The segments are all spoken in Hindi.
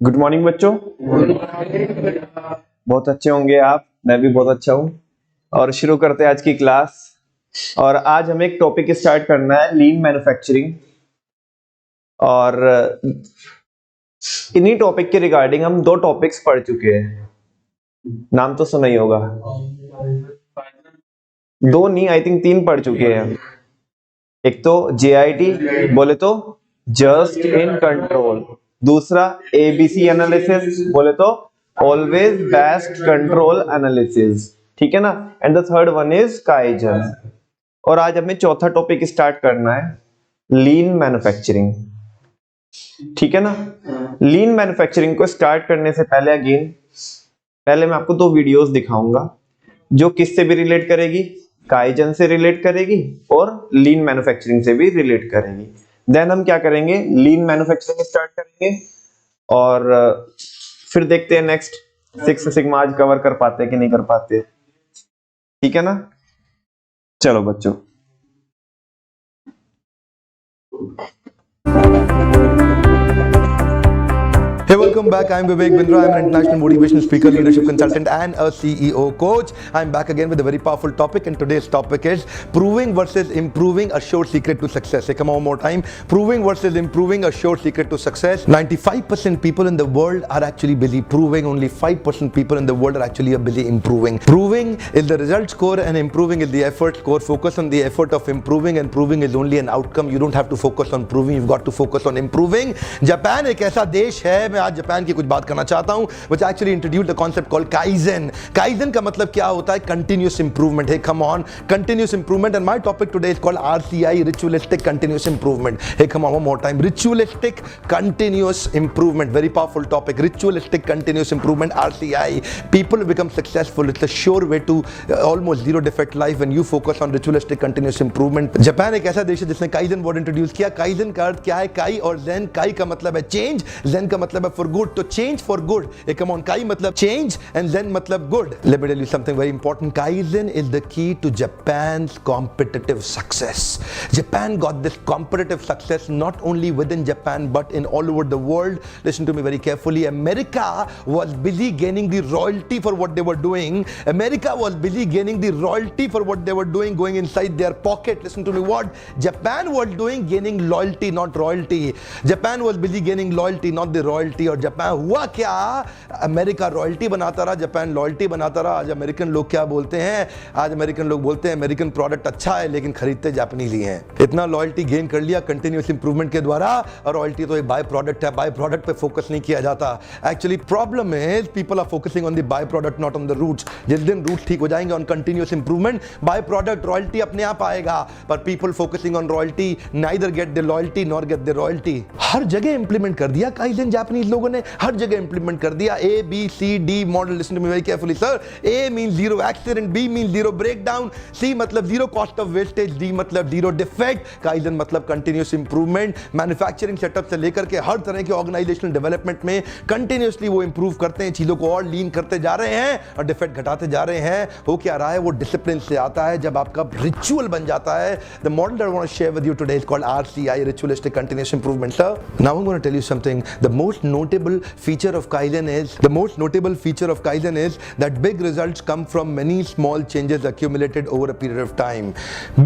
गुड मॉर्निंग बच्चों। बहुत अच्छे होंगे आप, मैं भी बहुत अच्छा हूँ। और शुरू करते हैं आज की क्लास। और आज हमें एक टॉपिक स्टार्ट करना है, लीन मैन्युफैक्चरिंग। और इन्हीं टॉपिक के रिगार्डिंग हम दो टॉपिक्स पढ़ चुके हैं, नाम तो सुना ही होगा। दो नहीं, आई थिंक 3 पढ़ चुके हैं। एक तो JIT बोले तो जस्ट इन कंट्रोल, दूसरा ABC एनालिसिस बोले तो ऑलवेज बेस्ट कंट्रोल एनालिसिस, ठीक है ना। And the third one is kaizen. और आज हमें चौथा टॉपिक स्टार्ट करना है, लीन मैन्युफैक्चरिंग, ठीक है ना। लीन मैन्युफैक्चरिंग को स्टार्ट करने से पहले मैं आपको 2 वीडियोस दिखाऊंगा जो किससे भी रिलेट करेगी, काइजन से रिलेट करेगी और लीन मैन्युफैक्चरिंग से भी रिलेट करेगी। देन हम क्या करेंगे, लीन मैन्युफैक्चरिंग स्टार्ट करेंगे और फिर देखते हैं नेक्स्ट 6 सिग्मा आज कवर कर पाते हैं कि नहीं कर पाते, ठीक है ना। चलो बच्चों, Hey, welcome back. I'm Vivek Bindra. I'm an international motivational speaker, leadership consultant, and a CEO coach. I'm back again with a very powerful topic, and today's topic is proving versus improving, a sure secret to success. Hey, come on, one more time. Proving versus improving, a sure secret to success. 95% people in the world are actually busy proving. Only 5% people in the world are actually busy improving. Proving is the result score, and improving is the effort score. Focus on the effort of improving, and proving is only an outcome. You don't have to focus on proving. You've got to focus on improving. Japan एक ऐसा देश है, मैं आज जापान की कुछ बात करना चाहता हूं, which actually introduced the concept called Kaizen. Kaizen का मतलब क्या होता है? Continuous improvement. Hey, come on, continuous improvement. And my topic today is called RCI, ritualistic continuous improvement. Hey, come on, one more time. Ritualistic continuous improvement. Very powerful topic. Ritualistic continuous improvement, RCI. People become successful. It's a sure way to almost zero defect life when you focus on ritualistic continuous improvement. Japan एक ऐसा देश है जिसने Kaizen word introduce किया. Kaizen का अर्थ क्या है? Kai और Zen. Kai का मतलब है change, Zen का मतलब है for good. तो change for good. Hey, come on, Kai मतलब change and Zen मतलब good. Let me tell you something very important. Kaizen is the key to Japan's competitive success. Japan got this competitive success not only within Japan but in all over the world. Listen to me very carefully. America was busy gaining the royalty for what they were doing. America was busy gaining the royalty for what they were doing, going inside their pocket. Listen to me, what Japan was doing, gaining loyalty, not royalty. Japan was busy gaining loyalty, not the royalty. और जापान हुआ क्या, अमेरिका रॉयल्टी बनाता रहा, जापान लॉयल्टी बनाता रहा। आज अमेरिकन लोग क्या बोलते हैं? आज अमेरिकन लोग बोलते हैं अमेरिकन प्रोडक्ट अच्छा है लेकिन खरीदते जापानीज ही हैं। इतना लॉयल्टी गेन कर लिया कंटिन्यूअस इंप्रूवमेंट के द्वारा, और रॉयल्टी तो एक बाय प्रोडक्ट है, बाय प्रोडक्ट पे फोकस नहीं किया जाता। Actually problem is people are focusing on the by product, not on the roots. जिस दिन रूट्स ठीक हो जाएंगे on continuous improvement, by product royalty अपने आप आएगा। पर people focusing on royalty neither get the loyalty nor get the royalty. हर जगह इंप्लीमेंट कर दिया काइजन, जापानीज लोगों ने हर जगह इंप्लीमेंट कर दिया। ABCD model, listen to me very carefully sir. A means zero accident, B means zero breakdown, C मतलब zero cost of wastage, D मतलब जीरो डिफेक्ट, काइजन मतलब कंटिन्यूअस इंप्रूवमेंट। मैन्युफैक्चरिंग सेटअप से लेकर के हर तरह के ऑर्गेनाइजेशनल डेवलपमेंट में कंटिन्यूअसली वो इंप्रूव करते हैं, चीजों को और लीन करते जा रहे हैं और डिफेक्ट घटाते जा रहे हैं। हो क्या रहा है? वो डिसिप्लिन से आता है जब आपका रिचुअल बन जाता है। The model that I want to share with you today is called RCI, ritualistic continuous improvement sir. Now I am going to tell you something. The most notable feature of Kaizen is that big results come from many small changes accumulated over a period of time.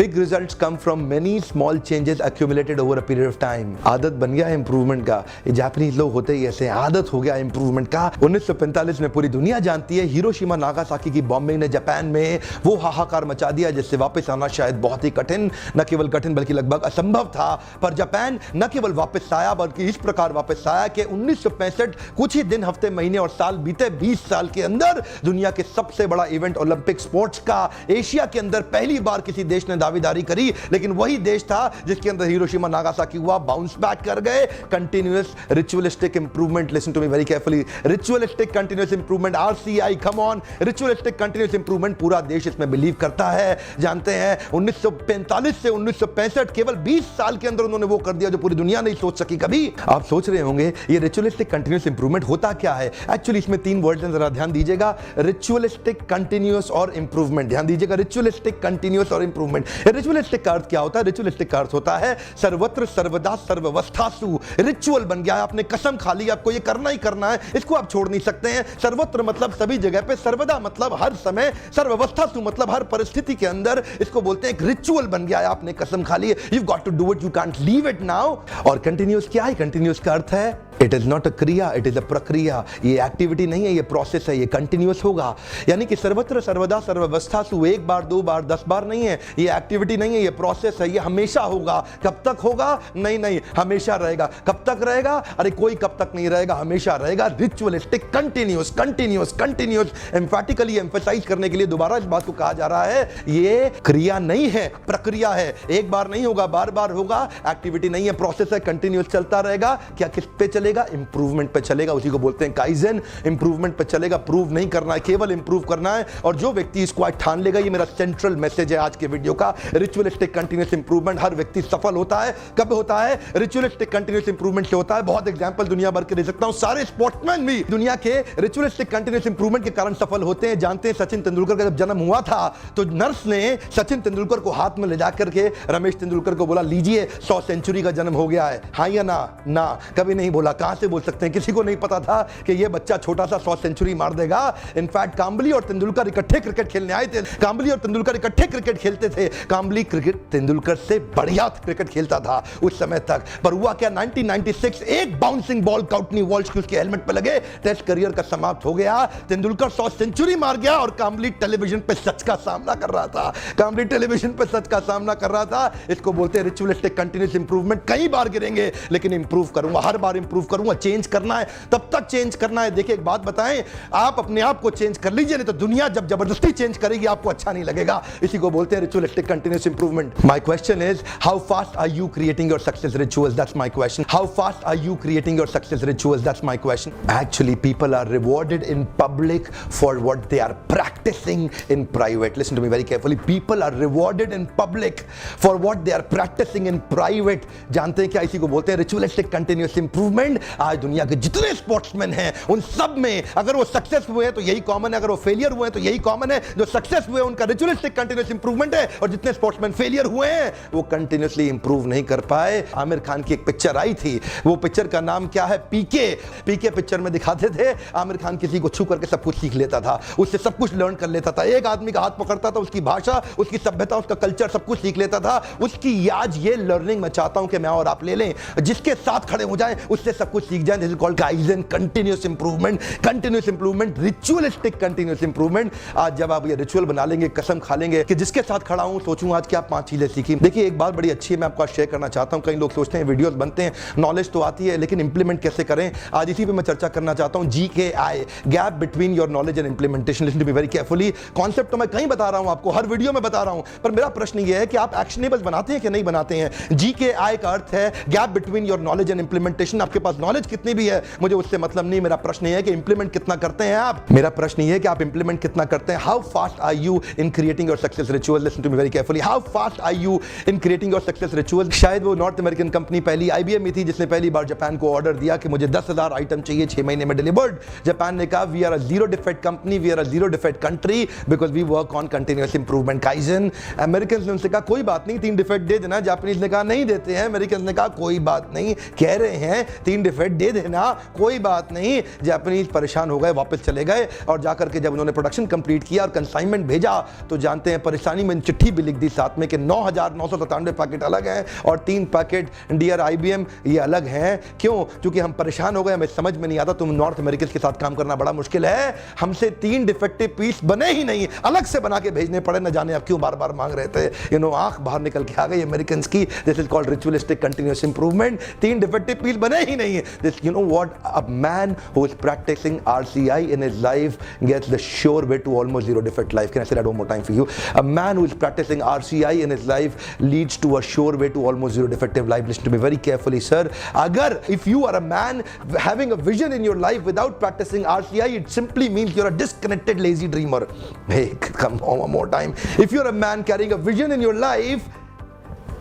Big results come from many small changes accumulated over a period of time. आदत बन गया इंप्रूवमेंट का, ये जापानीज लोग होते ही ऐसे, आदत हो गया इंप्रूवमेंट का। 1945 में पूरी दुनिया जानती है, हिरोशिमा नागासाकी की बॉम्बिंग ने जापान में वो हाहाकार मचा दिया जिससे वापस आना शायद बहुत ही कठिन, न केवल कठिन बल्कि लगभग असंभव था। पर जापान न केवल वापस आया बल्कि इस प्रकार वापस आया कि 1965 कुछ ही दिन, हफ्ते, महीने और साल बीते, 20 साल के अंदर दुनिया के सबसे बड़ा इवेंट ओलंपिक स्पोर्ट्स का एशिया के अंदर पहली बार किसी देश ने दावेदारी करी, लेकिन वही देश था जिसके अंदर हिरोशिमा नागासाकी हुआ। बाउंस बैक कर गए। Continuous ritualistic improvement, listen to me very carefully, ritualistic continuous improvement, RCI, come on, ritualistic continuous improvement. पूरा देश इसमें बिलीव करता है। जानते हैं 1945 से 1965 केवल 20 साल के अंदर उन्होंने वो कर दिया जो पूरी दुनिया नहीं सोच सकी कभी। आप सोच रहे होंगे ये रिचुअलिस्टिक कंटिन्यूस इंप्रूवमेंट होता क्या है? एक्चुअली इसमें 3 वर्ड्स हैं, जरा ध्यान दीजिएगा, रिचुअलिस्टिक, कंटिन्यूस और इंप्रूवमेंट। ध्यान दीजिएगा, रिचुअलिस्टिक, कंटिन्यूस और इंप्रूवमेंट। रिचुअलिस्टिक का अर्थ क्या होता है? रिचुअलिस्टिक का अर्थ होता है सर्वत्र सर्वदा सर्वावस्थासु। रिचुअल बन गया है, आपने कसम खा ली, आपको ये करना ही करना है, इसको आप छोड़ नहीं सकते हैं। सर्वत्र मतलब सभी जगह पे, सर्वदा मतलब हर समय, सर्वावस्थासु मतलब हर परिस्थिति के अंदर, इसको बोलते हैं एक रिचुअल बन गया है, आपने कसम खा ली है, you got to do it, you can't leave it now. और कंटिन्यूस क्या है? कंटिन्यूस का अर्थ है इट इज नॉट अ क्रिया, इट इज अ प्रक्रिया। ये एक्टिविटी नहीं है, ये प्रोसेस है, ये कंटिन्यूस होगा। यानी कि सर्वत्र सर्वदा सर्वावस्थासु, एक बार, 2 बार, 10 बार नहीं है, ये एक्टिविटी नहीं है, ये प्रोसेस है, ये हमेशा होगा। कब तक होगा? नहीं, हमेशा रहेगा। कब तक रहेगा? अरे कोई कब तक नहीं रहेगा, हमेशा रहेगा। Ritualistic, continuous, continuous, continuous, emphatically emphasise करने के लिए दोबारा इस बात को कहा जा रहा है, ये क्रिया नहीं है, प्रक्रिया है। एक बार नहीं होगा, बार बार होगा, एक्टिविटी नहीं है, प्रोसेस है, कंटिन्यूस चलता रहेगा। क्या किस पे चलेगा? इंप्रूवमेंट पे चलेगा, उसी को बोलते हैं काइजन। इंप्रूवमेंट पे चलेगा, प्रूव नहीं करना है, केवल इंप्रूव करना है। और जो व्यक्ति इसको आज ठान लेगा, ये मेरा सेंट्रल मैसेज है आज के वीडियो का, रिचुअलिस्टिक कंटिन्यूस इंप्रूवमेंट, हर व्यक्ति सफल होता है। कब होता है? रिचुअलिस्टिक कंटिन्यूस इंप्रूवमेंट से होता है। बहुत एग्जांपल दुनिया भर के दे सकता हूं, सारे स्पोर्ट्समैन भी दुनिया के रिचुअलिस्टिक कंटिन्यूस इंप्रूवमेंट के कारण सफल होते हैं। जानते हैं सचिन तेंदुलकर का जब जन्म हुआ था तो नर्स ने सचिन तेंदुलकर को हाथ में ले जाकर के रमेश तेंदुलकर को बोला, लीजिए 100 सेंचुरी का जन्म हो गया है। हाँ या ना? कभी नहीं बोला। कहां से बोल सकते हैं? किसी को नहीं पता था कि ये बच्चा छोटा सा 100 सेंचुरी मार देगा। इनफैक्ट कांबली और तेंदुलकर इकट्ठे क्रिकेट खेलने आए थे, कांबली और तेंदुलकर इकट्ठे क्रिकेट खेलते थे। कांबली क्रिकेट तेंदुलकर से बढ़िया क्रिकेट खेलता था उस समय तक, पर हुआ क्या, 1996 एक बाउंसिंग बॉल काउटनी वॉल्श उसके हेलमेट पे लगे, टेस्ट करियर का समाप्त हो गया। तेंदुलकर 100 सेंचुरी मार गया और कांबली टेलीविजन पे सच का सामना कर रहा था। कांबली टेलीविजन पे सच का सामना कर रहा था। इसको बोलते हैं रिचुअलिस्टिक कंटिन्यूस इंप्रूवमेंट। कई बार गिरेंगे लेकिन इंप्रूव करूंगा, हर बार इंप्रूव करूंगा। चेंज करना है तब तक चेंज करना है। देखिए एक बात बताएं, आप अपने आप को चेंज कर लीजिए, नहीं तो दुनिया जब जबरदस्ती चेंज करेगी आपको अच्छा नहीं लगेगा। इसी को बोलते हैं ritualistic continuous improvement. My question is, how fast are you creating your success rituals? That's my question. How fast are you creating your success rituals? That's my question. Actually, people are rewarded in public for what they are practicing in private. Listen to me very carefully. People are rewarded in public for what they are practicing in private. जानते हैं क्या इसी को बोलते हैं? Ritualistic continuous improvement. आज दुनिया के जितने स्पोर्ट्समैन हैं उन सब में अगर वो सक्सेस हुए हैं तो यही कॉमन है, अगर वो फेलियर हुए हैं तो यही कॉमन है। जो सक्सेस हुए उनका रिचुअलिस्टिक कंटिन्यूस इंप्रूवमेंट है, और जितने स्पोर्ट्समैन फेलियर हुए हैं वो कंटिन्यूसली इंप्रूव नहीं कर पाए। आमिर खान की एक पिक्चर आई थी, वो पिक्चर का नाम क्या है? पीके। पीके पिक्चर में दिखाते थे आमिर खान किसी को छू करके सब कुछ सीख लेता था, उससे सब कुछ लर्न कर लेता था। एक आदमी का हाथ पकड़ता था, उसकी भाषा, उसकी सभ्यता, उसका कल्चर सब कुछ सीख लेता था। उसकी आज ये लर्निंग मैं चाहता हूं कि मैं और आप ले लें, जिसके साथ खड़े हो जाएं उससे सब कुछ सीख जाएं। This is called kaizen, continuous improvement, continuous improvement, ritualistic continuous improvement. आज जब आप ये रिचुअल बना लेंगे, कसम खा लेंगे कि जिसके साथ खड़ा हूं सोचूं आज क्या 5 चीजें सीखी। देखिए एक बात बड़ी अच्छी है, मैं आपको शेयर करना चाहता हूं। कई लोग सोचते हैं वीडियोस बनते हैं, नॉलेज तो आती है लेकिन इंप्लीमेंट कैसे करें, आज इसी पे मैं चर्चा करना चाहता हूं। GKI, gap between your knowledge and implementation. Listen to me very carefully. Concept तो मैं कहीं बता रहा हूं आपको, हर वीडियो में बता रहा हूं, पर मेरा प्रश्न यह है कि आप एक्शनेबल बनाते हैं कि नहीं बनाते हैं। GKI का अर्थ है gap between your knowledge and implementation. आपके पास नॉलेज कितनी भी है मुझे उससे मतलब नहीं, मेरा प्रश्न यह है कि इंप्लीमेंट कितना करते हैं आप। मेरा प्रश्न यह है कि आप इंप्लीमेंट कितना करते हैं। How fast are you in creating your success ritual? Listen to me very carefully. How fast are you in creating your success ritual? शायद वो नॉर्थ अमेरिकन कंपनी पहली IBM में थी जिसने पहली बार जापान को ऑर्डर दिया कि मुझे 10,000 आइटम चाहिए 6 महीने में डिलीवर्ड। जापान ने कहा we are a zero defect company, we are a zero defect country because we work on continuous improvement, kaizen. American ने उनसे कहा कोई बात नहीं 3 डिफेक्ट दे देना। जापानीज ने कहा नहीं देते हैं। अमेरिकन ने कहा कोई बात नहीं, कह रहे हैं 3 डिफेक्ट दे देना, कोई बात नहीं। जापानीज परेशान हो गए, वापस चले गए और जाकर के जब उन्होंने प्रोडक्शन कंप्लीट किया और कंसाइनमेंट भेजा तो जानते हैं परेशानी में चिट्ठी भी लिख दी साथ में कि 9,997 पैकेट अलग हैं और 3 पैकेट डियर IBM ये अलग हैं। क्यों? क्योंकि हम परेशान हो गए, हमें समझ में नहीं आता, तुम नॉर्थ अमेरिकन के साथ काम करना बड़ा मुश्किल है, हमसे 3 डिफेक्टिव पीस बने ही नहीं, अलग से बना के भेजने पड़े। न जाने आप क्यों बार बार मांग रहे थे। आंख बाहर निकल के आ गई अमेरिकन की। This is called ritualistic continuous improvement. 3 defective piece बने ही नहीं। This you know what, a man who is practising RCI in his life gets the sure way to almost zero defect life. Can I say that one more time for you? A man who is practicing RCI in his life leads to a sure way to almost zero defective life. Listen to me very carefully, sir. Agar if you are a man having a vision in your life without practicing RCI, it simply means you're a disconnected lazy dreamer. Hey, come on one more time. If you're a man carrying a vision in your life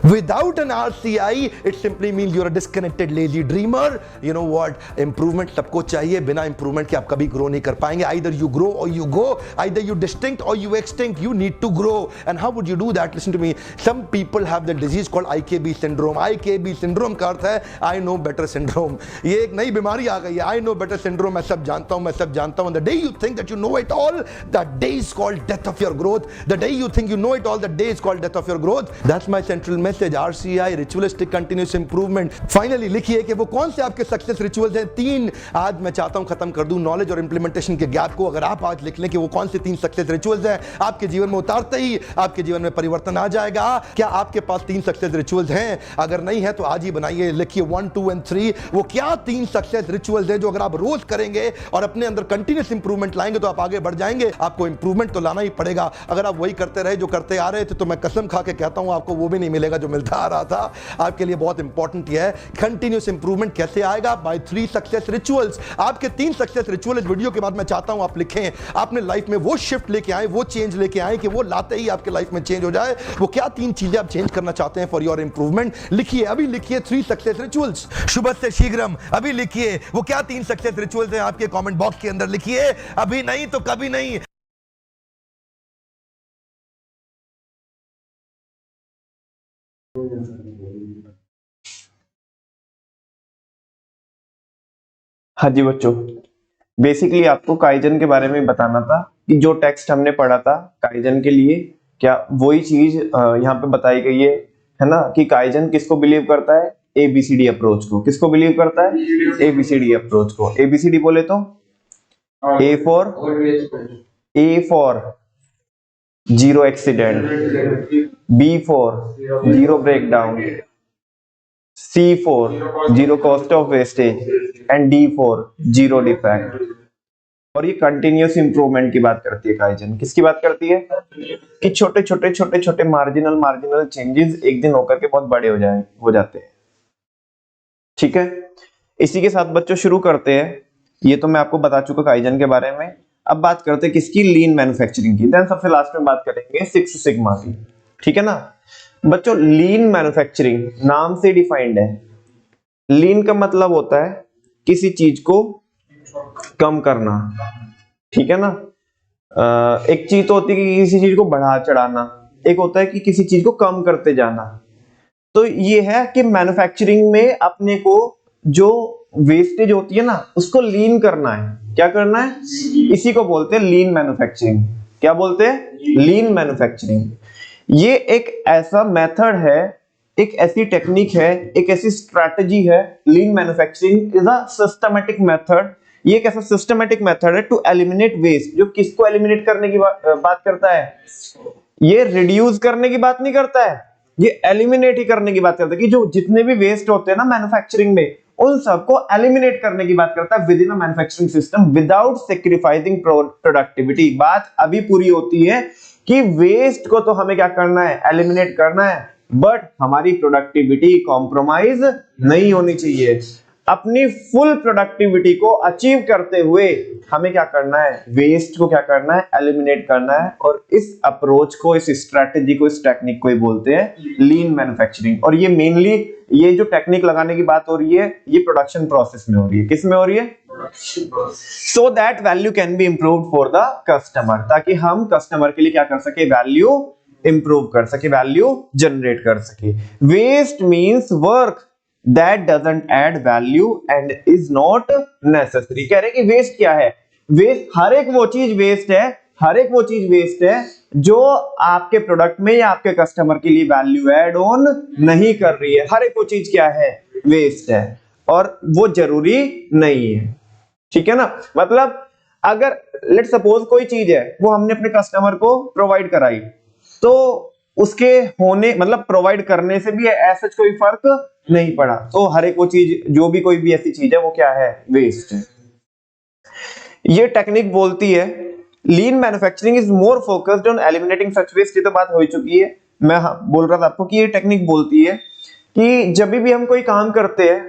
Without an RCI, it simply means you're a disconnected, lazy dreamer. You know what? Improvement सबको चाहिए. बिना improvement के आप कभी grow नहीं कर पाएंगे. Either you grow or you go. Either you distinct or you extinct. You need to grow. And how would you do that? Listen to me. Some people have the disease called IKB syndrome. IKB syndrome का अर्थ है I know better syndrome. ये एक नई बीमारी आ गई है. I know better syndrome. मैं सब जानता हूँ. मैं सब जानता हूँ. The day you think that you know it all, that day is called death of your growth. The day you think you know it all, that day is called death of your growth. That's my central message. RCI, ritualistic continuous improvement. Finally लिखिए कि वो कौन से आपके सक्सेस रिचुअल्स हैं. 3 आज मैं चाहता हूं खत्म कर दूं नॉलेज और इंप्लीमेंटेशन के गैप को. अगर आप आज लिख लें कि वो कौन से 3 सक्सेस रिचुअल्स हैं, आपके जीवन में उतारते ही आपके जीवन में परिवर्तन आ जाएगा. क्या आपके पास 3 सक्सेस रिचुअल्स हैं? अगर नहीं है तो आज ही बनाइए. लिखिए 1, 2 and 3. वो क्या 3 सक्सेस रिचुअल्स हैं जो अगर आप रोज करेंगे और अपने अंदर कंटिन्यूस इंप्रूवमेंट लाएंगे तो आप आगे बढ़ जाएंगे. आपको इंप्रूवमेंट तो लाना ही पड़ेगा. अगर आप वही करते रहे जो करते आ रहे थे तो मैं कसम खा के कहता हूं आपको वो भी नहीं मिलेगा जो मिलता आ रहा था. आपके लिए बहुत इंपॉर्टेंट यह है कंटिन्यूस इंप्रूवमेंट कैसे आएगा. By 3 success rituals. आपके 3 सक्सेस रिचुअल इस वीडियो के बाद मैं चाहता हूं आप लिखें. आपने लाइफ में वो शिफ्ट लेके आए, वो चेंज लेके आए कि वो लाते ही आपके लाइफ में चेंज हो जाए. वो क्या 3 चीजें आप चेंज करना चाहते हैं फॉर योर इंप्रूवमेंट. लिखिए, अभी लिखिए 3 सक्सेस रिचुअल्स. शुभ से शीघ्रम. अभी लिखिए वो क्या 3 सक्सेस रिचुअल्स हैं आपके कमेंट बॉक्स के अंदर. लिखिए, अभी नहीं तो कभी नहीं. हाँ जी बच्चों, बेसिकली आपको काइजन के बारे में बताना था कि जो टेक्स्ट हमने पढ़ा था काइजन के लिए क्या वही चीज यहाँ पे बताई गई है ना, कि काइजन किसको बिलीव करता है? ABCD अप्रोच को. किसको बिलीव करता है? ABCD अप्रोच को. ABCD बोले तो A for zero accident, B for zero breakdown, C for zero cost of wastage and D for zero defect. और ये कंटिन्यूस इंप्रूवमेंट की बात करती है काइजन. किसकी बात करती है? कि छोटे छोटे मार्जिनल चेंजेस एक दिन होकर के बहुत बड़े हो जाते हैं. ठीक है, इसी के साथ बच्चों शुरू करते हैं. ये तो मैं आपको बता चुका काइजन के बारे में. अब बात करते हैं किसकी? लीन मैन्युफैक्चरिंग की. देन सबसे लास्ट में बात करेंगे 6 सिग्मा की. ठीक है ना बच्चों. लीन मैन्युफैक्चरिंग नाम से डिफाइंड है. लीन का मतलब होता है किसी चीज को कम करना. ठीक है ना. एक चीज तो होती है कि किसी चीज को बढ़ा चढ़ाना, एक होता है कि किसी चीज को कम करते जाना. तो ये है कि मैन्युफैक्चरिंग में अपने को जो वेस्टेज होती है ना उसको लीन करना है. क्या करना है? इसी को बोलते हैं लीन मैन्युफैक्चरिंग. क्या बोलते हैं? लीन मैन्युफैक्चरिंग. ये एक ऐसा मेथड है, एक ऐसी टेक्निक है, एक ऐसी स्ट्रैटेजी है. Lean manufacturing is a systematic method. ये एक ऐसा सिस्टमैटिक मेथड है टू एलिमिनेट वेस्ट. जो किसको एलिमिनेट करने की बात करता है? ये रिड्यूस करने की बात नहीं करता है, ये एलिमिनेट ही करने की बात करता है. कि जो जितने भी वेस्ट होते हैं ना मैन्युफैक्चरिंग में उन सबको एलिमिनेट करने की बात करता है with in a manufacturing system without sacrificing productivity. बात अभी पूरी होती है कि वेस्ट को तो हमें क्या करना है? एलिमिनेट करना है, बट हमारी प्रोडक्टिविटी कॉम्प्रोमाइज नहीं होनी चाहिए. अपनी फुल प्रोडक्टिविटी को अचीव करते हुए हमें क्या करना है? वेस्ट को क्या करना है? एलिमिनेट करना है. और इस अप्रोच को, इस स्ट्रैटेजी को, इस टेक्निक को ही बोलते हैं लीन मैन्युफैक्चरिंग. और ये मेनली ये जो टेक्निक लगाने की बात हो रही है ये प्रोडक्शन प्रोसेस में हो रही है. किस में हो रही है? So that value can be improved for the customer. ताकि हम कस्टमर के लिए क्या कर सके? वैल्यू इंप्रूव कर सके, वैल्यू जनरेट कर सके. Waste means work that doesn't add value and is not necessary. कह रहे कि वेस्ट क्या है? वेस्ट हर एक वो चीज वेस्ट है, हर एक वो चीज वेस्ट है जो आपके प्रोडक्ट में या आपके कस्टमर के लिए वैल्यू ऐड ऑन नहीं कर रही है. हर एक वो चीज क्या है? वेस्ट है और वो जरूरी नहीं है. ठीक है ना. मतलब अगर लेट सपोज कोई चीज है वो हमने अपने कस्टमर को प्रोवाइड कराई, तो उसके होने मतलब प्रोवाइड करने से भी ऐसा कोई फर्क नहीं पड़ा. तो हर एक वो चीज, जो भी कोई भी ऐसी चीज है वो क्या है? वेस्ट है. ये टेक्निक बोलती है lean manufacturing is more focused on eliminating such waste. ये तो बात हो चुकी है. मैं बोल रहा था आपको कि ये टेक्निक बोलती है कि जब भी हम कोई काम करते हैं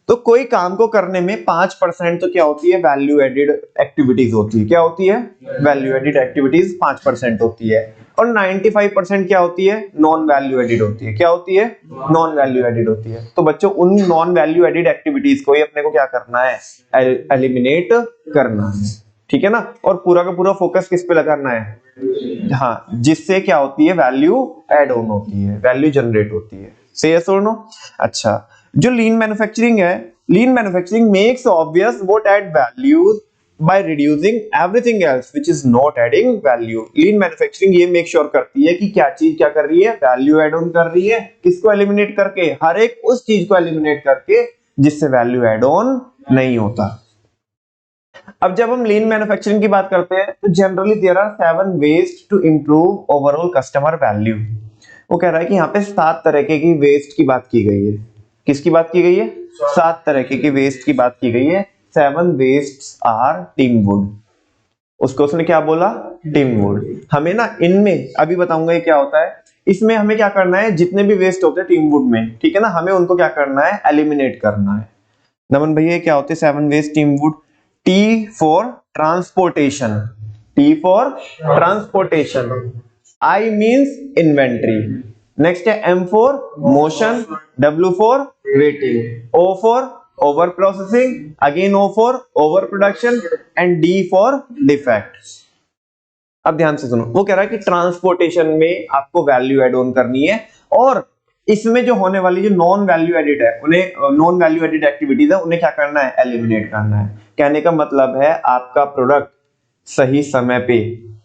तो कोई काम को करने में 5% तो क्या होती है, वैल्यू एडिड एक्टिविटीज होती है। क्या होती है, वैल्यू एडिड एक्टिविटीज 5% होती है, और 95% क्या होती है, नॉन वैल्यू एडिड होती है। क्या होती है, नॉन वैल्यू एडिड होती है। तो बच्चों उन नॉन वैल्यू एडिड एक्टिविटीज को ही अपने को क्या करना है, एलिमिनेट करना है, ठीक है ना। और पूरा का पूरा फोकस किस पे लगाना है, हाँ, जिससे क्या होती है, वैल्यू एड ऑन होती है, वैल्यू जनरेट होती है। से यस और नो। अच्छा, जो लीन मैन्युफैक्चरिंग है, lean manufacturing makes obvious what add values by reducing everything else which is not adding value। Lean manufacturing ये मेक श्योर करती है कि क्या चीज क्या कर रही है, वैल्यू एड ऑन कर रही है। किसको एलिमिनेट करके, हर एक उस चीज को एलिमिनेट करके जिससे वैल्यू एड ऑन नहीं होता। अब जब हम लीन मैन्युफैक्चरिंग की बात करते हैं तो generally there are 7 ways to improve overall customer value. वो कह रहा है कि यहाँ पे 7 तरह की वेस्ट की बात की गई है। किसकी बात की गई है, 7 तरह की वेस्ट की बात की गई है। 7 वेस्ट्स आर टीमवुड। उसको उसने क्या बोला, टीमवुड। हमें ना इनमें अभी बताऊंगा ये क्या होता है। इसमें हमें क्या करना है, जितने भी वेस्ट होते हैं टीमवुड में, ठीक है ना, हमें उनको क्या करना है, एलिमिनेट करना है। नमन भैया क्या होते हैं 7 waste टीमवुड। T for transportation, T for transportation, I means inventory, next है M for motion, W for waiting, O for over processing, again O for over production and D for defect। अब ध्यान से सुनो, वो कह रहा है कि ट्रांसपोर्टेशन में आपको वैल्यू एड ऑन करनी है, और इसमें जो होने वाली जो नॉन वैल्यू एडिड है, उन्हें नॉन वैल्यू एडिड एक्टिविटीज है, उन्हें क्या करना है, एलिमिनेट करना है। कहने का मतलब है आपका प्रोडक्ट सही समय पे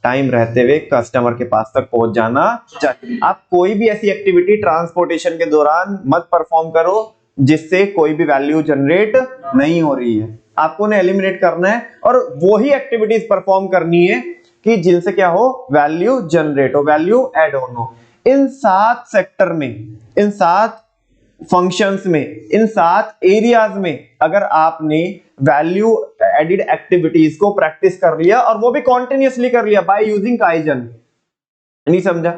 टाइम रहते हुए कस्टमर के पास तक पहुंच जाना चाहिए। आप कोई भी ऐसी एक्टिविटी ट्रांसपोर्टेशन के दौरान मत परफॉर्म करो जिससे कोई भी वैल्यू जनरेट नहीं हो रही है। आपको उन्हें एलिमिनेट करना है और वो ही एक्टिविटीज परफॉर्म करनी है कि जिनसे क्या हो, वैल्यू जनरेट हो, वैल्यू एड ऑन हो। इन 7 सेक्टर में, इन 7 फंक्शंस में, इन 7 एरियाज में अगर आपने वैल्यू एडिड एक्टिविटीज को प्रैक्टिस कर लिया, और वो भी कॉन्टिन्यूअसली कर लिया बाय यूजिंग काइजन, नहीं समझा,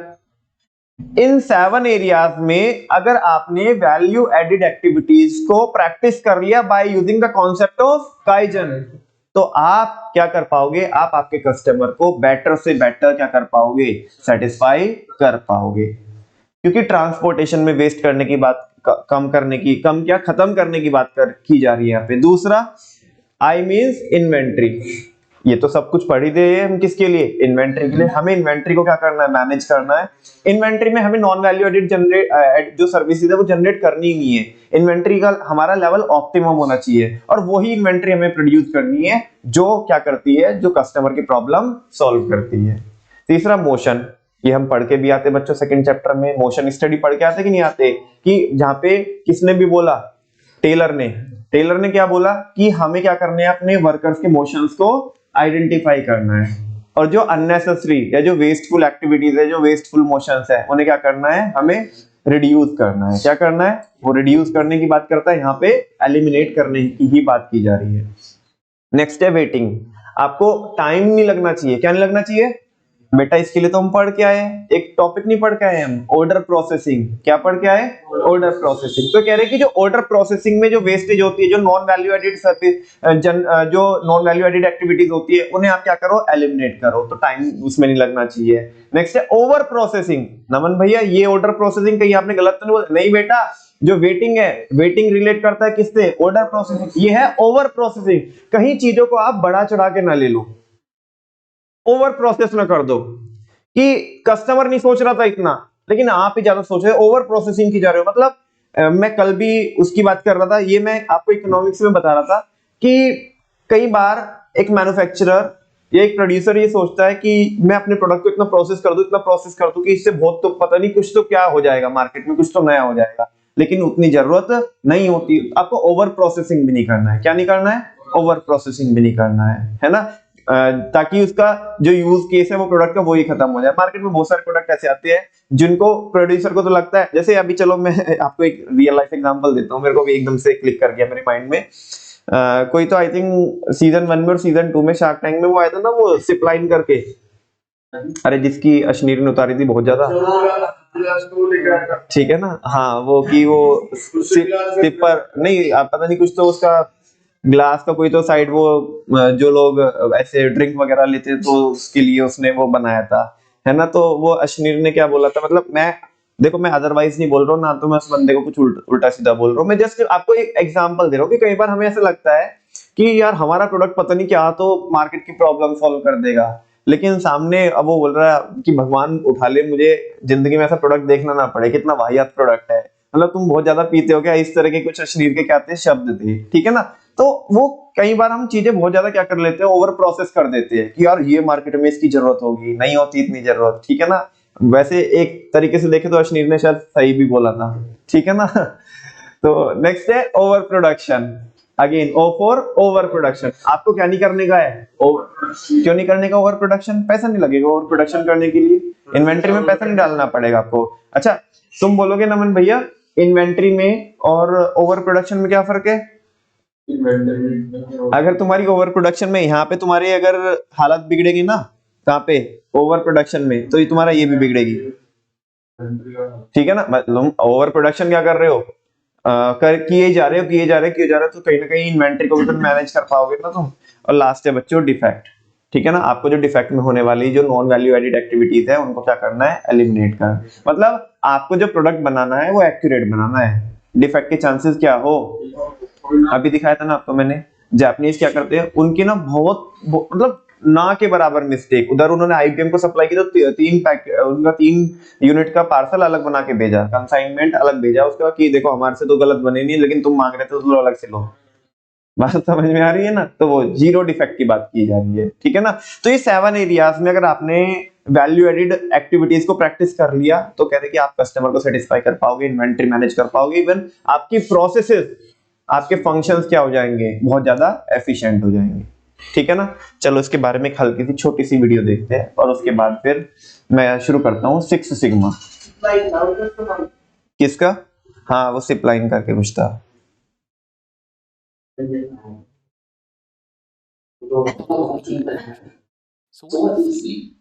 इन 7 एरियाज में अगर आपने वैल्यू एडिड एक्टिविटीज को प्रैक्टिस कर लिया by using the concept of kaizen, तो आप क्या कर पाओगे, आप आपके कस्टमर को बेटर से बेटर क्या कर पाओगे, सेटिस्फाई कर पाओगे। क्योंकि ट्रांसपोर्टेशन में वेस्ट करने की बात कम करने की, कम क्या, खत्म करने की बात की जा रही है यहाँ पे। दूसरा आई मींस इन्वेंट्री, ये तो सब कुछ पढ़ ही दे हम किसके लिए, इन्वेंट्री के लिए। हमें इन्वेंट्री को क्या करना है, मैनेज करना है। इन्वेंट्री में हमें नॉन वैल्यू एडिड जनरेट जो सर्विसेज है वो जनरेट करनी ही नहीं है। इन्वेंट्री का हमारा लेवल ऑप्टिमम होना चाहिए, और वही इन्वेंट्री हमें प्रोड्यूस करनी है जो क्या करती है, जो कस्टमर की प्रॉब्लम सॉल्व करती है। तीसरा मोशन, ये हम पढ़ के भी आते बच्चों, सेकंड चैप्टर में मोशन स्टडी पढ़ के आते कि नहीं आते, कि जहां पे किसने भी बोला, टेलर ने क्या बोला कि हमें क्या करना है, अपने वर्कर्स के मोशंस को आइडेंटिफाई करना है, और जो अननेसेसरी या जो वेस्टफुल एक्टिविटीज है, जो वेस्टफुल मोशंस है, उन्हें क्या करना है, हमें रिड्यूस करना है। क्या करना है, वो रिड्यूस करने की बात करता है, यहाँ पे एलिमिनेट करने की ही बात की जा रही है। नेक्स्ट है वेटिंग। आपको टाइम नहीं लगना चाहिए। क्या नहीं लगना चाहिए बेटा, इसके लिए तो हम पढ़ के आए, एक टॉपिक नहीं पढ़ के आए हम, ऑर्डर प्रोसेसिंग। क्या पढ़ के आए, ऑर्डर प्रोसेसिंग। तो कह रहे कि जो ऑर्डर प्रोसेसिंग में जो वेस्टेज होती है, जो नॉन वैल्यू एडिड जो नॉन वैल्यू एडिड एक्टिविटीज होती है, उन्हें आप क्या करो, एलिमिनेट करो, तो टाइम उसमें नहीं लगना चाहिए। नेक्स्ट है ओवर प्रोसेसिंग। नमन भैया ये ऑर्डर प्रोसेसिंग कहीं आपने गलत तो नहीं बोला? नहीं बेटा, जो वेटिंग है, वेटिंग रिलेट करता है किससे, ऑर्डर प्रोसेसिंग। ये है ओवर प्रोसेसिंग। कहीं चीजों को आप बढ़ा चढ़ा के ना ले लो, ओवर प्रोसेस ना कर दो कि कस्टमर नहीं सोच रहा था इतना, लेकिन आप ही ज्यादा सोच रहे हो, ओवर प्रोसेसिंग की जा रहे हो। मतलब मैं कल भी उसकी बात कर रहा था, ये मैं आपको इकोनॉमिक्स में बता रहा था कि कई बार एक मैन्युफैक्चरर या एक प्रोड्यूसर ये सोचता है कि मैं अपने प्रोडक्ट को इतना प्रोसेस कर दूं कि इससे बहुत तो पता नहीं कुछ तो क्या हो जाएगा, मार्केट में कुछ तो नया हो जाएगा, लेकिन उतनी जरूरत नहीं होती। आपको ओवर प्रोसेसिंग भी नहीं करना है। क्या नहीं करना है, ओवर प्रोसेसिंग भी नहीं करना है ना, ताकि उसका जो यूज केस है वो प्रोडक्ट का वही खत्म हो जाए। मार्केट में बहुत सारे प्रोडक्ट ऐसे आते हैं जिनको प्रोड्यूसर को तो लगता है, जैसे अभी चलो मैं आपको एक रियल लाइफ एग्जांपल देता हूँ, मेरे को भी एकदम से क्लिक कर गया मेरे माइंड में। कोई तो आई थिंक सीजन 1 में और सीजन 2 में शार्क टैंक में वो आया था ना, वो सिपलाइन करके, अरे जिसकी अशनीर ने उतारी थी बहुत ज्यादा, ठीक है ना, हाँ वो कि वो सिप पर नहीं, आप पता नहीं कुछ तो उसका ग्लास का कोई तो साइड वो जो लोग ऐसे ड्रिंक वगैरह लेते तो उसके लिए उसने वो बनाया था, है ना। तो वो अशनीर ने क्या बोला था, मतलब मैं देखो मैं अदरवाइज नहीं बोल रहा हूँ ना, तो मैं उस बंदे को कुछ उल्टा सीधा बोल रहा हूँ, मैं जस्ट आपको एक एग्जांपल दे रहा हूँ कि कई बार हमें ऐसा लगता है कि यार हमारा प्रोडक्ट पता नहीं क्या तो मार्केट की प्रॉब्लम सॉल्व कर देगा, लेकिन सामने अब वो बोल रहा है कि भगवान उठा ले मुझे जिंदगी में ऐसा प्रोडक्ट देखना ना पड़े, कितना वाहियात प्रोडक्ट है, मतलब तुम बहुत ज्यादा पीते हो क्या, इस तरह के कुछ अश्लील के क्या थे शब्द थे, ठीक है ना। तो वो कई बार हम चीजें बहुत ज्यादा क्या कर लेते हैं, ओवर प्रोसेस कर देते हैं कि यार ये मार्केट में इसकी जरूरत होगी, नहीं होती इतनी जरूरत, ठीक है ना। वैसे एक तरीके से देखे तो अश्लील ने शायद सही भी बोला था, ठीक है ना। तो नेक्स्ट है over production, again O for over production. आपको क्या नहीं करने का है, क्यों नहीं करने का ओवर प्रोडक्शन, पैसा नहीं लगेगा ओवर प्रोडक्शन करने के लिए, इन्वेंट्री में पैसा नहीं डालना पड़ेगा आपको। अच्छा तुम बोलोगे नमन भैया इन्वेंट्री में और ओवर प्रोडक्शन में क्या फर्क है, अगर तुम्हारी ओवर प्रोडक्शन में यहाँ पे तुम्हारी अगर हालत बिगड़ेगी ना, कहाँ पे, ओवर प्रोडक्शन में, तो ये तुम्हारा ये भी बिगड़ेगी, ठीक है ना। मतलब ओवर प्रोडक्शन क्या कर रहे हो, कर किए जा रहे हो किए जा रहे हो किए जा रहे हो, तो कहीं ना कहीं इन्वेंट्री को भी तो मैनेज कर पाओगे ना तुम। और लास्ट है बच्चों डिफेक्ट, ठीक है ना, आपको जो डिफेक्ट में होने वाली जो नॉन वैल्यू एडिड एक्टिविटीज है उनको क्या करना है, एलिमिनेट करना, मतलब आपको जो प्रोडक्ट बनाना है वो एक्यूरेट बनाना है, डिफेक्ट के चांसेस क्या हो, अभी दिखाया था ना आपको मैंने, जापानीज क्या करते हैं उनकी ना मतलब ना के बराबर मिस्टेक, उधर उन्होंने आईबीएम को सप्लाई की तो तीन पैक उनका 3 यूनिट का पार्सल अलग बना के भेजा, कंसाइनमेंट अलग भेजा, उसके बाद कि देखो हमारे से तो गलत बने नहीं लेकिन तुम मांग रहे थे तो अलग से लो, बात समझ में आ रही है ना। तो वो जीरो डिफेक्ट की बात की जा रही है, ठीक है ना। तो ये 7 एरियाज में अगर आपने वैल्यू एडिड एक्टिविटीज को प्रैक्टिस कर लिया तो कहते हैं कि आप कस्टमर को सेटिस्फाई कर पाओगे, इन्वेंट्री मैनेज कर पाओगे, इवन आपकी प्रोसेसेस आपके फंक्शंस क्या हो जाएंगे, बहुत ज्यादा एफिशिएंट हो जाएंगे, ठीक है ना। चलो इसके बारे में एक हल्की सी छोटी सी वीडियो देखते हैं और उसके बाद फिर मैं शुरू करता हूँ 6 सिग्मा किसका, हाँ वो सिप लाइन करके कुछ था। So what is sleep?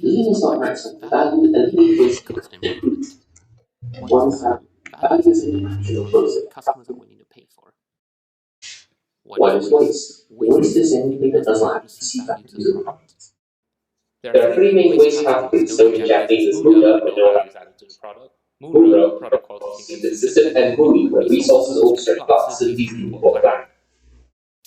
Lean is not maximum value and lean is constant improvement. What is value? Value is an individual process customers are willing to pay for. What is waste? Waste is anything that does not receive value to the product. There are three main waste categories known in Japanese as Muda, with no values added to the product. Mura, product quality inconsistent, and Muri, where resources overstretch plant facilities or plant.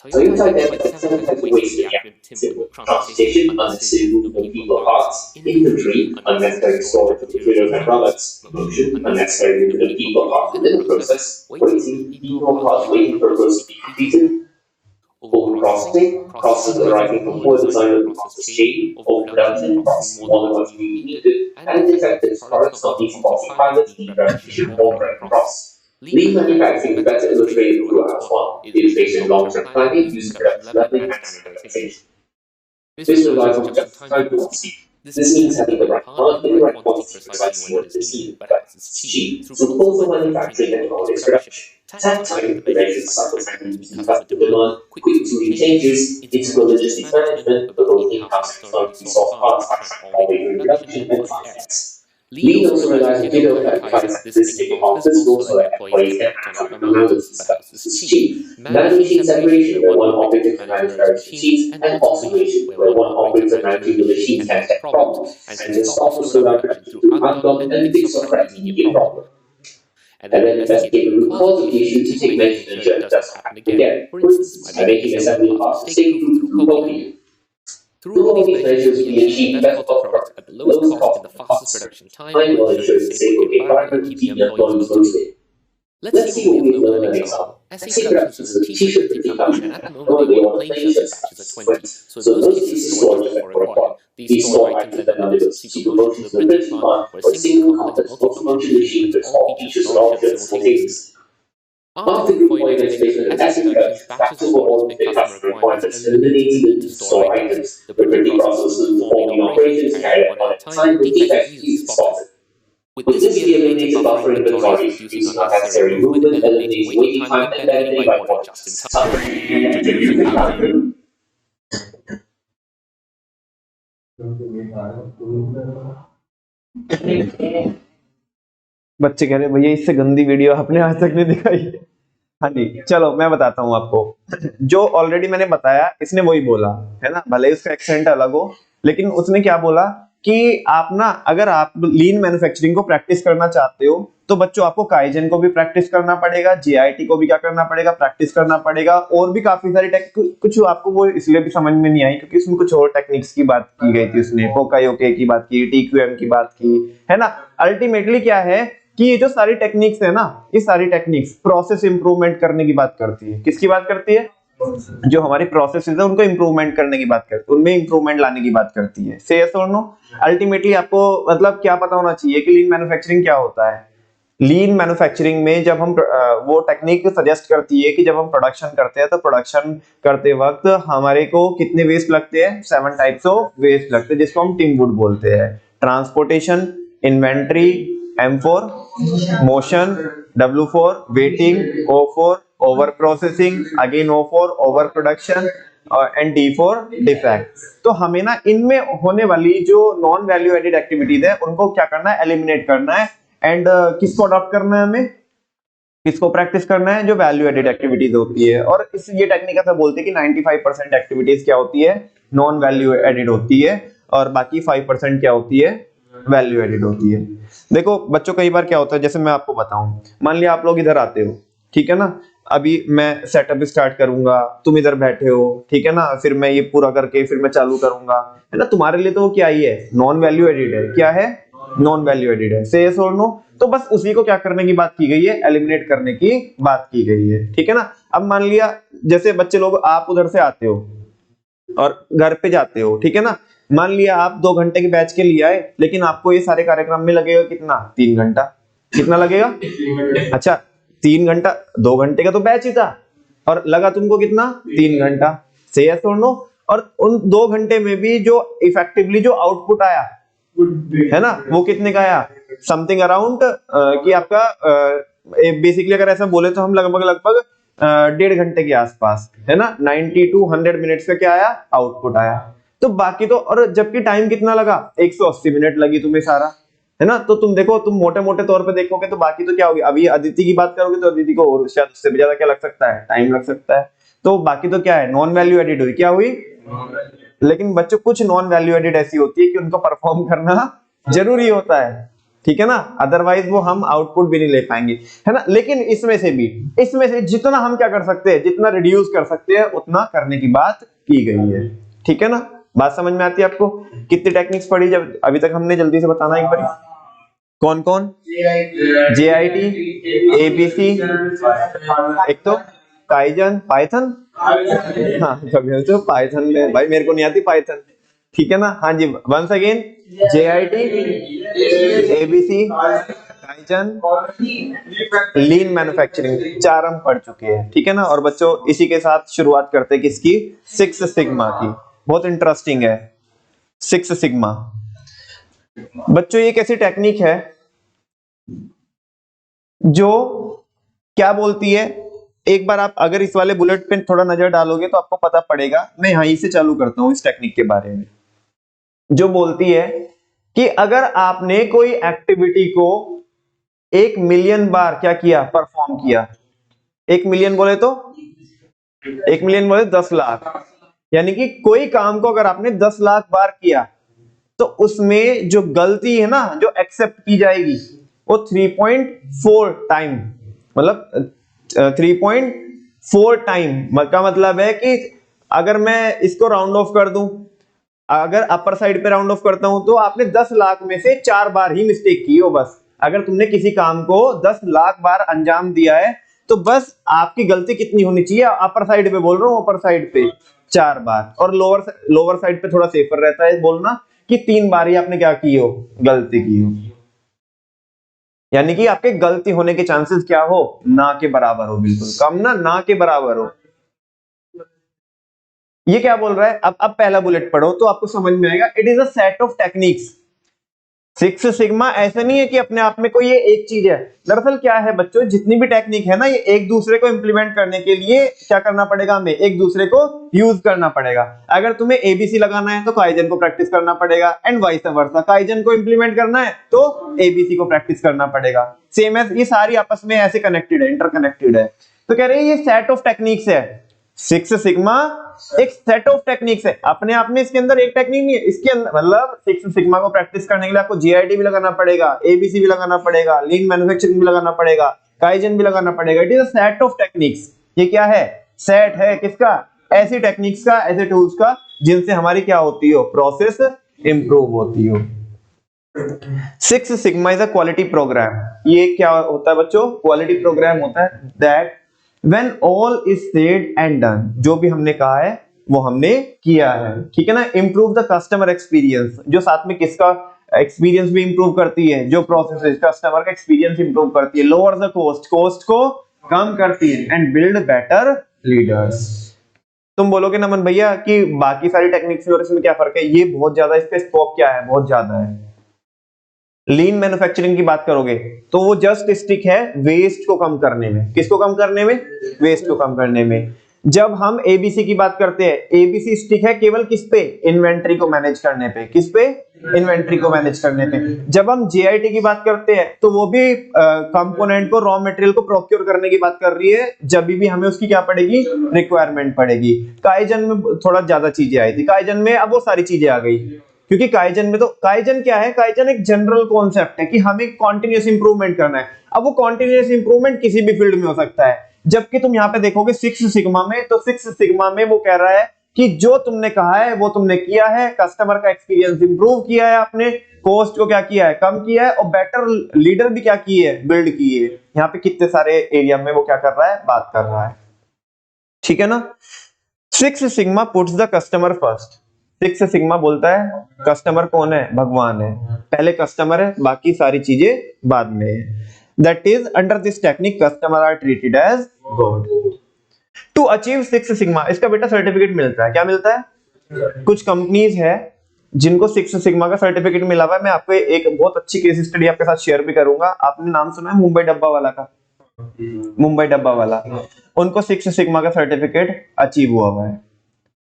Toyota identified 7 types of waste in the acronym timber: transportation, unnecessary movement of people or parts; inventory, unnecessary storage of materials and products; motion, unnecessary movement of people or parts within the process; waiting, people or parts waiting for a process to be completed; over-processing, processes arising from poor design of the process chain; overproduction, processing more than what you needed; and defective products not meeting quality pilots, needing verification or correcting process. Lean manufacturing is better illustrated through Alpha, the illustration of long-term planning using production leveling and standardization. This relies on just-in-time quality. This means having the right part in the right quantity precisely when it is needed, but as it's cheap, through closer manufacturing and knowledge production. Takt time, the measures cycle time to meet customer demand, quick to read changes, integral logistics management, the both in-house and externally sourced parts, time all way through production, and finance. Lean also relies on video advertising, this making parts visible so that employees can act on outcomes, but this is cheap. Man machine separation, where one operator can manage various machines, and automation, where one operator managing the machine can detect problems, and can stop or slow down production through unlock and fix or correct immediate problem. And then investigate the root cause of the issue to take measures to ensure it doesn't happen again. For instance, by making assembly parts mistake-proof through copying. Through all these measures, we achieve better product at the lowest cost in the fastest production time while ensuring a safe working environment and keeping employees motivated. Let's see what we have learned an example. SA Productions is a t-shirt printing company, and at the moment they want plain shirt batches of 20, so in most cases storage is required. These store items then undergo sequential motion to the printing plant, where a single complex multifunction machine prints all features and all shirts simultaneously. After group organization and SA Productions batches of orders fit customer requirements, eliminating the need to store items. The printing process is performed in operations carried out at a time when defects easily spotted. With this, we eliminate the buffer inventory, reducing unnecessary movement, eliminating waiting time, and benefiting by ordering just in time. Introducing Altium. बच्चे कह रहे भैया इससे गंदी वीडियो आपने आज तक नहीं दिखाई। हाँ जी, चलो मैं बताता हूँ आपको। जो ऑलरेडी मैंने बताया इसने वही बोला है ना, भले ही उसका एक्सेंट अलग हो, लेकिन उसने क्या बोला कि आप ना अगर आप लीन मैन्युफैक्चरिंग को प्रैक्टिस करना चाहते हो तो बच्चों आपको काइजन को भी प्रैक्टिस करना पड़ेगा, जेआईटी को भी क्या करना पड़ेगा, प्रैक्टिस करना पड़ेगा, और भी काफी सारी कुछ आपको वो इसलिए भी समझ में नहीं आई क्योंकि उसमें कुछ और टेक्निक्स की बात की गई थी, उसने पोकायोके की बात की, टीक्यूएम की बात की, है ना। अल्टीमेटली क्या है कि ये जो सारी टेक्निक्स है ना, ये सारी टेक्निक्स प्रोसेस इंप्रूवमेंट करने की बात करती है। किसकी बात करती है? जो हमारी प्रोसेसेस है उनको इंप्रूवमेंट करने की बात करती है, उनमें इंप्रूवमेंट लाने की बात करती है। से यस और नो? अल्टीमेटली आपको मतलब क्या पता होना चाहिए कि लीन मैन्युफैक्चरिंग क्या होता है। लीन मैन्युफैक्चरिंग में जब हम वो टेक्निक सजेस्ट करती है कि जब हम प्रोडक्शन करते हैं तो प्रोडक्शन करते वक्त हमारे को कितने वेस्ट लगते हैं? 7 टाइप्स ऑफ वेस्ट लगते हैं, जिसको हम टिम्बुड बोलते हैं। Transportation, inventory, M4 motion, W4 waiting, O4 over processing, again O4 over production and D4 defect. तो हमें ना इनमें होने वाली जो नॉन वैल्यू एडेड एक्टिविटीज है उनको क्या करना है? एलिमिनेट करना है। एंड किसको अडॉप्ट करना है? हमें किसको प्रैक्टिस करना है? जो वैल्यू एडेड एक्टिविटीज होती है। और इस ये टेक्निक ऐसा बोलते हैं कि 95% एक्टिविटीज क्या होती है? नॉन वैल्यू एडेड होती है, और बाकी 5% क्या होती है? वैल्यू एडेड होती है। देखो बच्चों, कई बार क्या होता है, जैसे मैं आपको बताऊं, मान लिया आप लोग इधर आते हो, ठीक है ना, अभी मैं सेटअप स्टार्ट करूंगा, तुम इधर बैठे हो, ठीक है ना, फिर मैं ये पूरा करके फिर मैं चालू करूंगा, है ना। तुम्हारे लिए तो वो क्या ही है? नॉन वैल्यू एडेड है। क्या है? नॉन वैल्यू एडेड है। से यस और नो? तो बस उसी को क्या करने की बात की गई है? एलिमिनेट करने की बात की गई है, ठीक है ना। अब मान लिया जैसे बच्चे लोग, आप उधर से आते हो और घर पे जाते हो, ठीक है ना, मान लिया आप 2 घंटे के बैच के लिए आए, लेकिन आपको ये सारे कार्यक्रम में लगेगा कितना? 3 घंटा। कितना लगेगा? अच्छा, 3 घंटा, 2 घंटे का तो बैच ही था, और लगा तुमको कितना? 3 घंटा। से यस और नो? और उन 2 घंटे में भी जो इफेक्टिवली जो आउटपुट आया है ना, वो कितने का आया? समथिंग अराउंड कि आपका बेसिकली अगर ऐसा बोले तो हम लगभग 1.5 घंटे के आसपास, है ना, 90 to 100 मिनट्स का क्या आया? आउटपुट आया। तो बाकी तो, और जबकि टाइम कितना लगा? 180 मिनट लगी तुम्हें सारा, है ना। तो तुम देखो, तुम मोटे मोटे तौर पे देखोगे तो बाकी तो क्या होगी? अभी अदिति की बात करोगे तो अदिति को और शायद उससे भी ज्यादा क्या लग सकता है? टाइम लग सकता है। तो बाकी तो क्या है? नॉन वैल्यू एडेड हुई। क्या हुई? लेकिन बच्चों कुछ नॉन वैल्यू एडेड ऐसी होती है कि उनको परफॉर्म करना जरूरी होता है, ठीक है ना, अदरवाइज वो हम आउटपुट भी नहीं ले पाएंगे, है ना। लेकिन इसमें से जितना हम क्या कर सकते हैं, जितना रिड्यूस कर सकते हैं उतना करने की बात की गई है, ठीक है ना। बात समझ में आती है आपको? कितनी टेक्निक्स पढ़ी जब अभी तक हमने? जल्दी से बताना एक बार। कौन कौन? जेआईटी, एबीसी, एक तो काइजन, पाइथन। हाँ, तो पाइथन में भाई मेरे को नहीं आती पाइथन, ठीक है ना। हाँ जी, once again, JIT, ABC, kaizen, lean manufacturing, 4 हम पढ़ चुके हैं, ठीक है ना। और बच्चों इसी के साथ शुरुआत करते हैं किसकी? 6 सिग्मा की। बहुत इंटरेस्टिंग है 6 सिग्मा। बच्चों ये कैसी टेक्निक है जो क्या बोलती है? एक बार आप अगर इस वाले बुलेट पे थोड़ा नजर डालोगे तो आपको पता पड़ेगा। मैं यहीं से चालू करता हूं इस टेक्निक के बारे में, जो बोलती है कि अगर आपने कोई एक्टिविटी को 1 मिलियन बार क्या किया? परफॉर्म किया। 1 मिलियन बोले तो 1 मिलियन बोले 10 लाख, यानी कि कोई काम को अगर आपने 10 लाख बार किया तो उसमें जो गलती है ना, जो एक्सेप्ट की जाएगी, वो 3.4 टाइम, मतलब 3.4 टाइम का मतलब है कि अगर मैं इसको राउंड ऑफ कर दूं, अगर अपर साइड पे राउंड ऑफ करता हूं तो आपने 10 लाख में से 4 बार ही मिस्टेक की हो बस। अगर तुमने किसी काम को 10 लाख बार अंजाम दिया है तो बस आपकी गलती कितनी होनी चाहिए? अपर साइड पे बोल रहा हूं, अपर साइड पे 4 बार, और लोअर साइड पे थोड़ा सेफर रहता है बोलना कि 3 बार ही आपने क्या की हो? गलती की हो। यानी कि आपके गलती होने के चांसेस क्या हो? ना के बराबर हो, बिल्कुल कम ना के बराबर हो। ये क्या बोल रहा है? अब पहला बुलेट पढ़ो तो आपको समझ में आएगा। It is a set of techniques six sigma ऐसा नहीं है कि अपने आप में कोई ये एक चीज है। दरअसल क्या है बच्चों, जितनी भी टेक्निक है ना, ये एक दूसरे को इंप्लीमेंट करने के लिए क्या करना पड़ेगा, हमें एक दूसरे को यूज करना पड़ेगा। अगर तुम्हें एबीसी लगाना है तो काइजन को प्रैक्टिस करना पड़ेगा, एंड वाइस वर्सा। काइजन को इंप्लीमेंट करना है तो एबीसी को प्रैक्टिस करना पड़ेगा। सेम एज, ये सारी आपस में ऐसे कनेक्टेड है, इंटरकनेक्टेड है। तो कह रहे हैं ये सेट ऑफ टेक्निक्स है। सिक्स सिग्मा एक सेट ऑफ टेक्निक्स है, अपने आप में इसके अंदर एक टेक्निक नहीं है। इसके अंदर मतलब सिक्स सिग्मा को प्रैक्टिस करने के लिए आपको जीआईटी भी लगाना पड़ेगा, एबीसी भी लगाना पड़ेगा, लीन मैन्युफैक्चरिंग भी लगाना पड़ेगा, काइजन भी लगाना पड़ेगा। It is a set of techniques. ये क्या है, सेट है किसका, ऐसी टेक्निक्स का, ऐसे टूल्स का जिनसे हमारी क्या होती हो, प्रोसेस इंप्रूव होती हो। Six sigma is a quality programme. ये क्या होता है बच्चों, क्वालिटी प्रोग्राम होता है that when all is said and done, जो भी हमने कहा है वो हमने किया है, ठीक है ना। इंप्रूव द कस्टमर एक्सपीरियंस, जो साथ में किसका एक्सपीरियंस भी इंप्रूव करती है, जो प्रोसेस है कस्टमर का एक्सपीरियंस इंप्रूव करती है। लोअर द कॉस्ट, कॉस्ट को कम करती है, एंड बिल्ड बेटर लीडर्स। तुम बोलोगे नमन भैया कि बाकी सारी टेक्निक्स और इसमें क्या फर्क है, ये बहुत ज्यादा, इसका स्कोप क्या है, बहुत ज्यादा है। लीन मैन्युफैक्चरिंग की बात करोगे तो वो जस्ट स्टिक है वेस्ट को कम करने में। किसको कम करने में, वेस्ट को कम करने में। जब हम एबीसी की बात करते हैं, एबीसी स्टिक है केवल किस पे, इन्वेंट्री को मैनेज करने पे। किस पे, इन्वेंट्री को मैनेज करने पे। जब हम जीआईटी की बात करते हैं तो वो भी कंपोनेंट को, रॉ मटेरियल को प्रोक्योर करने की बात कर रही है, जब भी हमें उसकी क्या पड़ेगी, रिक्वायरमेंट पड़ेगी। काइजन में थोड़ा ज्यादा चीजें आई थी, काइजन में अब वो सारी चीजें आ गई, क्योंकि काइजन में तो, काइजन क्या है, काइजन एक जनरल कॉन्सेप्ट है कि हमें कॉन्टिन्यूस इंप्रूवमेंट करना है। अब वो कॉन्टिन्यूस इंप्रूवमेंट किसी भी फील्ड में हो सकता है। जबकि तुम यहाँ पे देखोगे सिक्स सिग्मा में, तो सिक्स सिग्मा में वो कह रहा है कि जो तुमने कहा है वो तुमने किया है, कस्टमर का एक्सपीरियंस इंप्रूव किया है आपने, कॉस्ट को क्या किया है, कम किया है, और बेटर लीडर भी क्या किए है, बिल्ड किए। यहाँ पे कितने सारे एरिया में वो क्या कर रहा है, बात कर रहा है, ठीक है ना। Six sigma puts the customer first. Six sigma बोलता है कस्टमर कौन है, भगवान है, पहले कस्टमर है, बाकी सारी चीजें बाद में है। That is under this technique customer are treated as god. To achieve six sigma, इसका बेटा सर्टिफिकेट मिलता है। क्या मिलता है, कुछ कंपनीज है जिनको सिक्स सिग्मा का सर्टिफिकेट मिला हुआ है। मैं आपको एक बहुत अच्छी केस स्टडी आपके साथ शेयर भी करूंगा। आपने नाम सुना है मुंबई डब्बा वाला का, मुंबई डब्बा वाला, उनको सिक्स सिग्मा का सर्टिफिकेट अचीव हुआ है,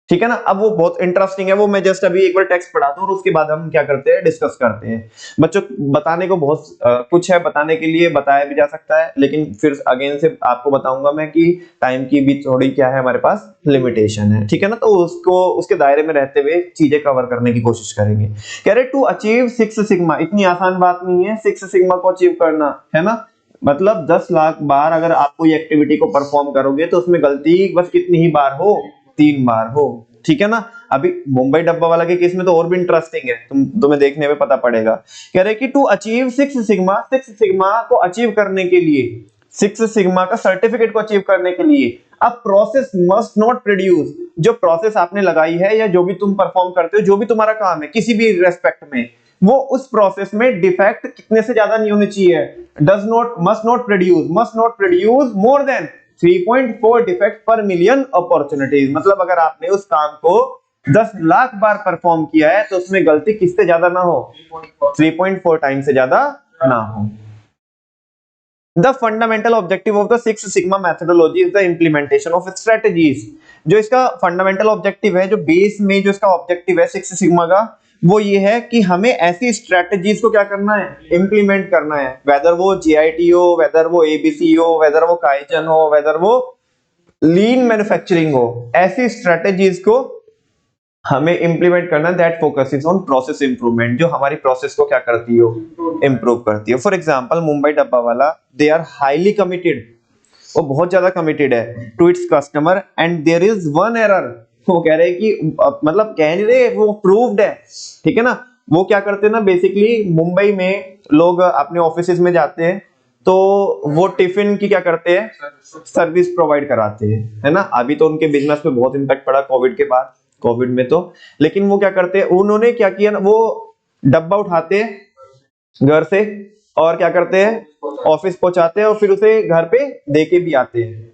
ठीक है ना। अब वो बहुत इंटरेस्टिंग है, वो मैं जस्ट अभी एक बार टेक्स्ट पढ़ाता हूँ और उसके बाद हम क्या करते हैं, डिस्कस करते हैं। बच्चों बताने को बहुत कुछ है, बताने के लिए बताया भी जा सकता है, लेकिन फिर अगेन से आपको बताऊंगा मैं कि टाइम की भी थोड़ी क्या है, हमारे पास लिमिटेशन है, ठीक है ना। तो उसको उसके दायरे में रहते हुए चीजें कवर करने की कोशिश करेंगे। कह रहे टू अचीव सिक्स सिग्मा, इतनी आसान बात नहीं है सिक्स सिग्मा को अचीव करना, है ना। मतलब 10 लाख बार अगर आप कोई एक्टिविटी को परफॉर्म करोगे तो उसमें गलती बस कितनी ही बार हो, 3 बार हो, ठीक है ना। अभी मुंबई डब्बा वाला के केस में तो और भी इंटरेस्टिंग है, तुम्हें देखने में पता पड़ेगा। कह रहे कि to achieve six sigma, six sigma को अचीव करने के लिए, सिक्स सिग्मा का सर्टिफिकेट को अचीव करने के लिए, अब प्रोसेस मस्ट नॉट प्रोड्यूस, जो प्रोसेस आपने लगाई है या जो भी तुम परफॉर्म करते हो, जो भी तुम्हारा काम है किसी भी रेस्पेक्ट में, वो उस प्रोसेस में डिफेक्ट कितने से ज्यादा नहीं होने चाहिए। Does not, must not produce more than 3.4 defect पर मिलियन अपॉर्चुनिटीज। मतलब अगर आपने उस काम को 10 लाख बार परफॉर्म किया है तो उसमें गलती किससे ज्यादा ना हो, 3.4 टाइम से ज्यादा ना हो। The fundamental objective of the six sigma methodology is the implementation of strategies. जो इसका फंडामेंटल ऑब्जेक्टिव है, जो बेस में जो इसका ऑब्जेक्टिव है सिक्स सिग्मा का, वो ये है कि हमें ऐसी स्ट्रेटजीज को क्या करना है, इंप्लीमेंट करना है। वेदर वो जीआईटी हो, वेदर वो एबीसी हो, वेदर वो काइजन हो, वेदर वो लीन मैन्युफैक्चरिंग हो, ऐसी स्ट्रेटजीज को हमें इंप्लीमेंट करना है that focuses on process improvement, जो हमारी प्रोसेस को क्या करती हो, इंप्रूव करती है। फॉर एग्जांपल मुंबई डब्बा वाला, दे आर हाईली कमिटेड, वो बहुत ज्यादा कमिटेड है to its customer, and there is one error. वो कह रहे हैं कि मतलब कह नहीं रहे, वो प्रूव्ड है, ठीक है ना। वो क्या करते हैं ना, बेसिकली मुंबई में लोग अपने ऑफिसेज में जाते हैं तो वो टिफिन की क्या करते हैं, सर्विस प्रोवाइड कराते हैं, है ना। अभी तो उनके बिजनेस पे बहुत इंपैक्ट पड़ा कोविड के बाद, कोविड में तो, लेकिन वो क्या करते हैं, उन्होंने क्या किया ना, वो डब्बा उठाते हैं घर से और क्या करते हैं, ऑफिस पहुंचाते हैं और फिर उसे घर पे देके भी आते हैं।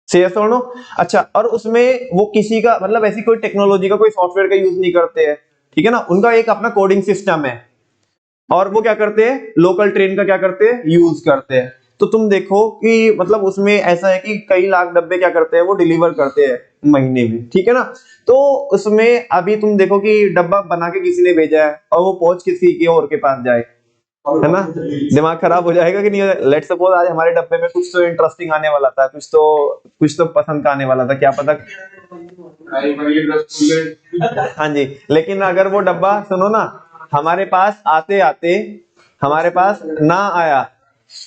शेयर और नो, अच्छा, और उसमें वो किसी का मतलब ऐसी कोई टेक्नोलॉजी का, कोई सॉफ्टवेयर का यूज नहीं करते हैं, ठीक है ना। उनका एक अपना कोडिंग सिस्टम है, और वो क्या करते हैं, लोकल ट्रेन का क्या करते हैं, यूज करते हैं। तो तुम देखो कि मतलब उसमें ऐसा है कि कई लाख डब्बे क्या करते हैं, वो डिलीवर करते हैं महीने में, ठीक है ना। तो उसमें अभी तुम देखो कि डब्बा बना के किसी ने भेजा है और वो पहुंच किसी के और के पास जाए, है ना, दिमाग खराब हो जाएगा कि नहीं। लेट्स सपोज आज हमारे डब्बे में कुछ तो इंटरेस्टिंग आने वाला था, कुछ तो पसंद का आने वाला था, क्या पता। हाँ जी, लेकिन अगर वो डब्बा सुनो ना, हमारे पास आते आते हमारे पास ना आया,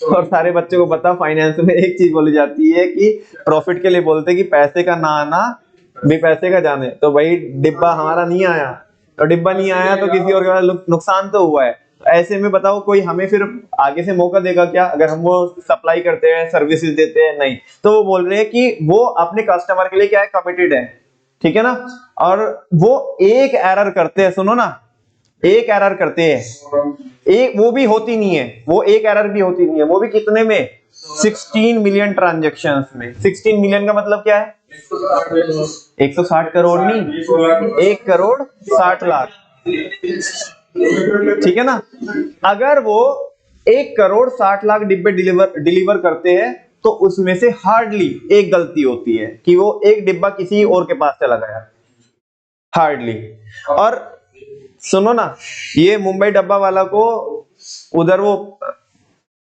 और सारे बच्चों को पता फाइनेंस में एक चीज बोली जाती है कि प्रॉफिट के लिए बोलते हैं कि पैसे का ना आना भी पैसे का जाने। तो भाई डिब्बा हमारा नहीं आया, तो डिब्बा नहीं आया तो किसी और के पास नुकसान तो हुआ है। ऐसे में बताओ कोई हमें फिर आगे से मौका देगा क्या, अगर हम वो सप्लाई करते हैं, सर्विसेज देते हैं, नहीं। तो वो बोल रहे हैं कि वो अपने कस्टमर के लिए क्या है, कमिटेड है, ठीक है ना। और वो एक एरर करते हैं, सुनो ना, एक एरर करते हैं, एक वो भी होती नहीं है, वो एक एरर भी होती नहीं है, वो भी कितने में, 16 मिलियन ट्रांजैक्शंस में। 16 मिलियन का मतलब क्या है, 160 करोड़ नहीं, 1 करोड़ 60 लाख, ठीक है ना। अगर वो 1 करोड़ 60 लाख डिब्बे डिलीवर करते हैं तो उसमें से हार्डली एक गलती होती है कि वो एक डिब्बा किसी और के पास चला गया, हार्डली। और सुनो ना, ये मुंबई डब्बा वाला को उधर वो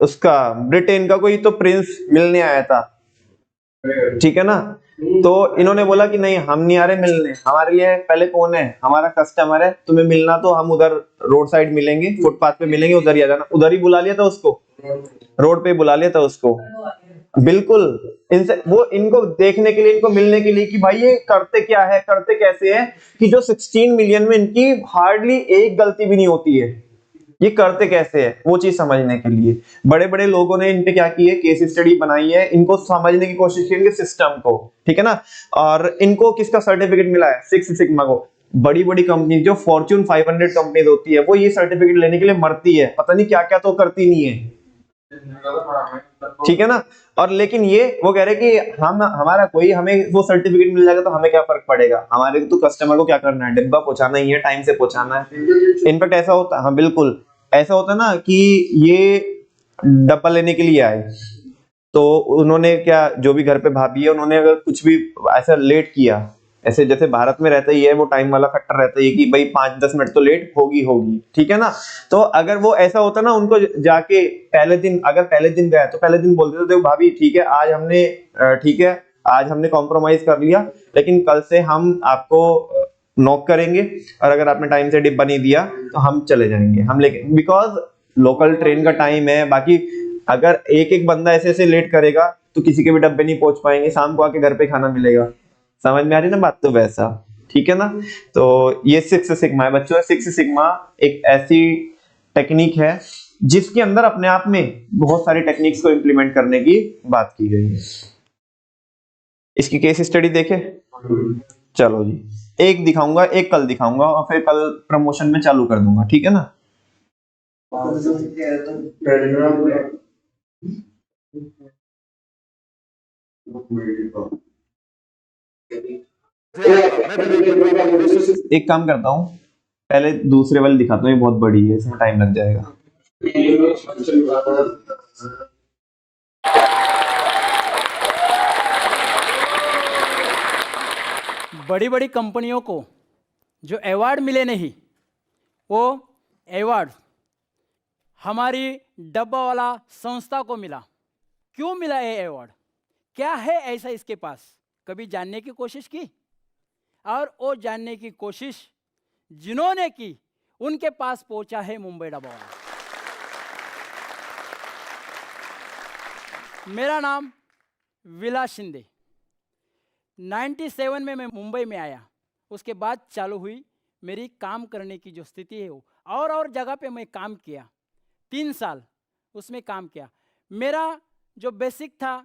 उसका ब्रिटेन का कोई तो प्रिंस मिलने आया था, ठीक है ना। तो इन्होंने बोला कि नहीं, हम नहीं आ रहे मिलने, हमारे लिए पहले कौन है, हमारा कस्टमर है, तुम्हें मिलना तो हम उधर रोड साइड मिलेंगे, फुटपाथ पे मिलेंगे, उधर ही आ जाना। उधर ही बुला लिया था उसको, रोड पे बुला लिया था उसको, बिल्कुल। इनसे वो इनको देखने के लिए, इनको मिलने के लिए कि भाई ये करते क्या है, करते कैसे है, कि जो 16 मिलियन में इनकी हार्डली एक गलती भी नहीं होती है, ये करते कैसे है, वो चीज समझने के लिए बड़े बड़े लोगों ने इन पे क्या की है, केस स्टडी बनाई है, इनको समझने की कोशिश की है सिस्टम को, ठीक है ना। और इनको किसका सर्टिफिकेट मिला है, सिक्स सिग्मा को। बड़ी बड़ी कंपनी जो फॉर्च्यून 500 कंपनीज होती है, वो ये सर्टिफिकेट लेने के लिए मरती है, पता नहीं क्या क्या तो करती नहीं है, ठीक है ना। और लेकिन ये वो कह रहे कि हम हमारा कोई, हमें वो सर्टिफिकेट मिल जाएगा तो हमें क्या फर्क पड़ेगा, हमारे तो कस्टमर को क्या करना है, डिब्बा पहुंचाना ही है, टाइम से पहुंचाना है। इनफैक्ट ऐसा होता है, हाँ बिल्कुल ऐसा होता है ना कि ये डब्बा लेने के लिए आए, तो उन्होंने क्या, जो भी घर पे भाभी है, उन्होंने अगर कुछ भी ऐसा लेट किया, ऐसे जैसे भारत में रहता ही है, वो टाइम वाला फैक्टर रहता है कि भाई 5-10 मिनट तो लेट होगी होगी, ठीक है ना। तो अगर वो ऐसा होता ना, उनको जाके पहले दिन, अगर पहले दिन गया तो पहले दिन बोलते थे, देखो भाभी ठीक है, आज हमने ठीक है, आज हमने कॉम्प्रोमाइज कर लिया, लेकिन कल से हम आपको नॉक करेंगे, और अगर आपने टाइम से डिब्बा नहीं दिया तो हम चले जाएंगे, हम लेके, बिकॉज लोकल ट्रेन का टाइम है। बाकी अगर एक एक बंदा ऐसे ऐसे लेट करेगा तो किसी के भी डब्बे नहीं पहुंच पाएंगे, शाम को आके घर पे खाना मिलेगा। समझ में आ रही ना बात, तो वैसा, ठीक है ना। तो ये सिक्स सिग्मा है बच्चों, सिक्स सिग्मा एक ऐसी टेक्निक है जिसके अंदर अपने आप में बहुत सारी टेक्निक्स को इंप्लीमेंट करने की बात की गई है। इसकी केस स्टडी देखे, चलो जी, एक दिखाऊंगा, एक कल दिखाऊंगा, और फिर कल प्रमोशन में चालू कर दूंगा, ठीक है ना। एक काम करता हूँ, पहले दूसरे वाले दिखाता हूँ, ये बहुत बड़ी है, इसमें टाइम लग जाएगा। बड़ी बड़ी कंपनियों को जो अवार्ड मिले नहीं, वो अवार्ड हमारी डब्बा वाला संस्था को मिला। क्यों मिला ये अवार्ड, क्या है ऐसा इसके पास, कभी जानने की कोशिश की? और वो जानने की कोशिश जिन्होंने की, उनके पास पहुंचा है मुंबई डब्बा वाला। मेरा नाम विलास शिंदे। 97 में मैं मुंबई में आया, उसके बाद चालू हुई मेरी काम करने की जो स्थिति है वो, और जगह पे मैं काम किया, 3 साल उसमें काम किया। मेरा जो बेसिक था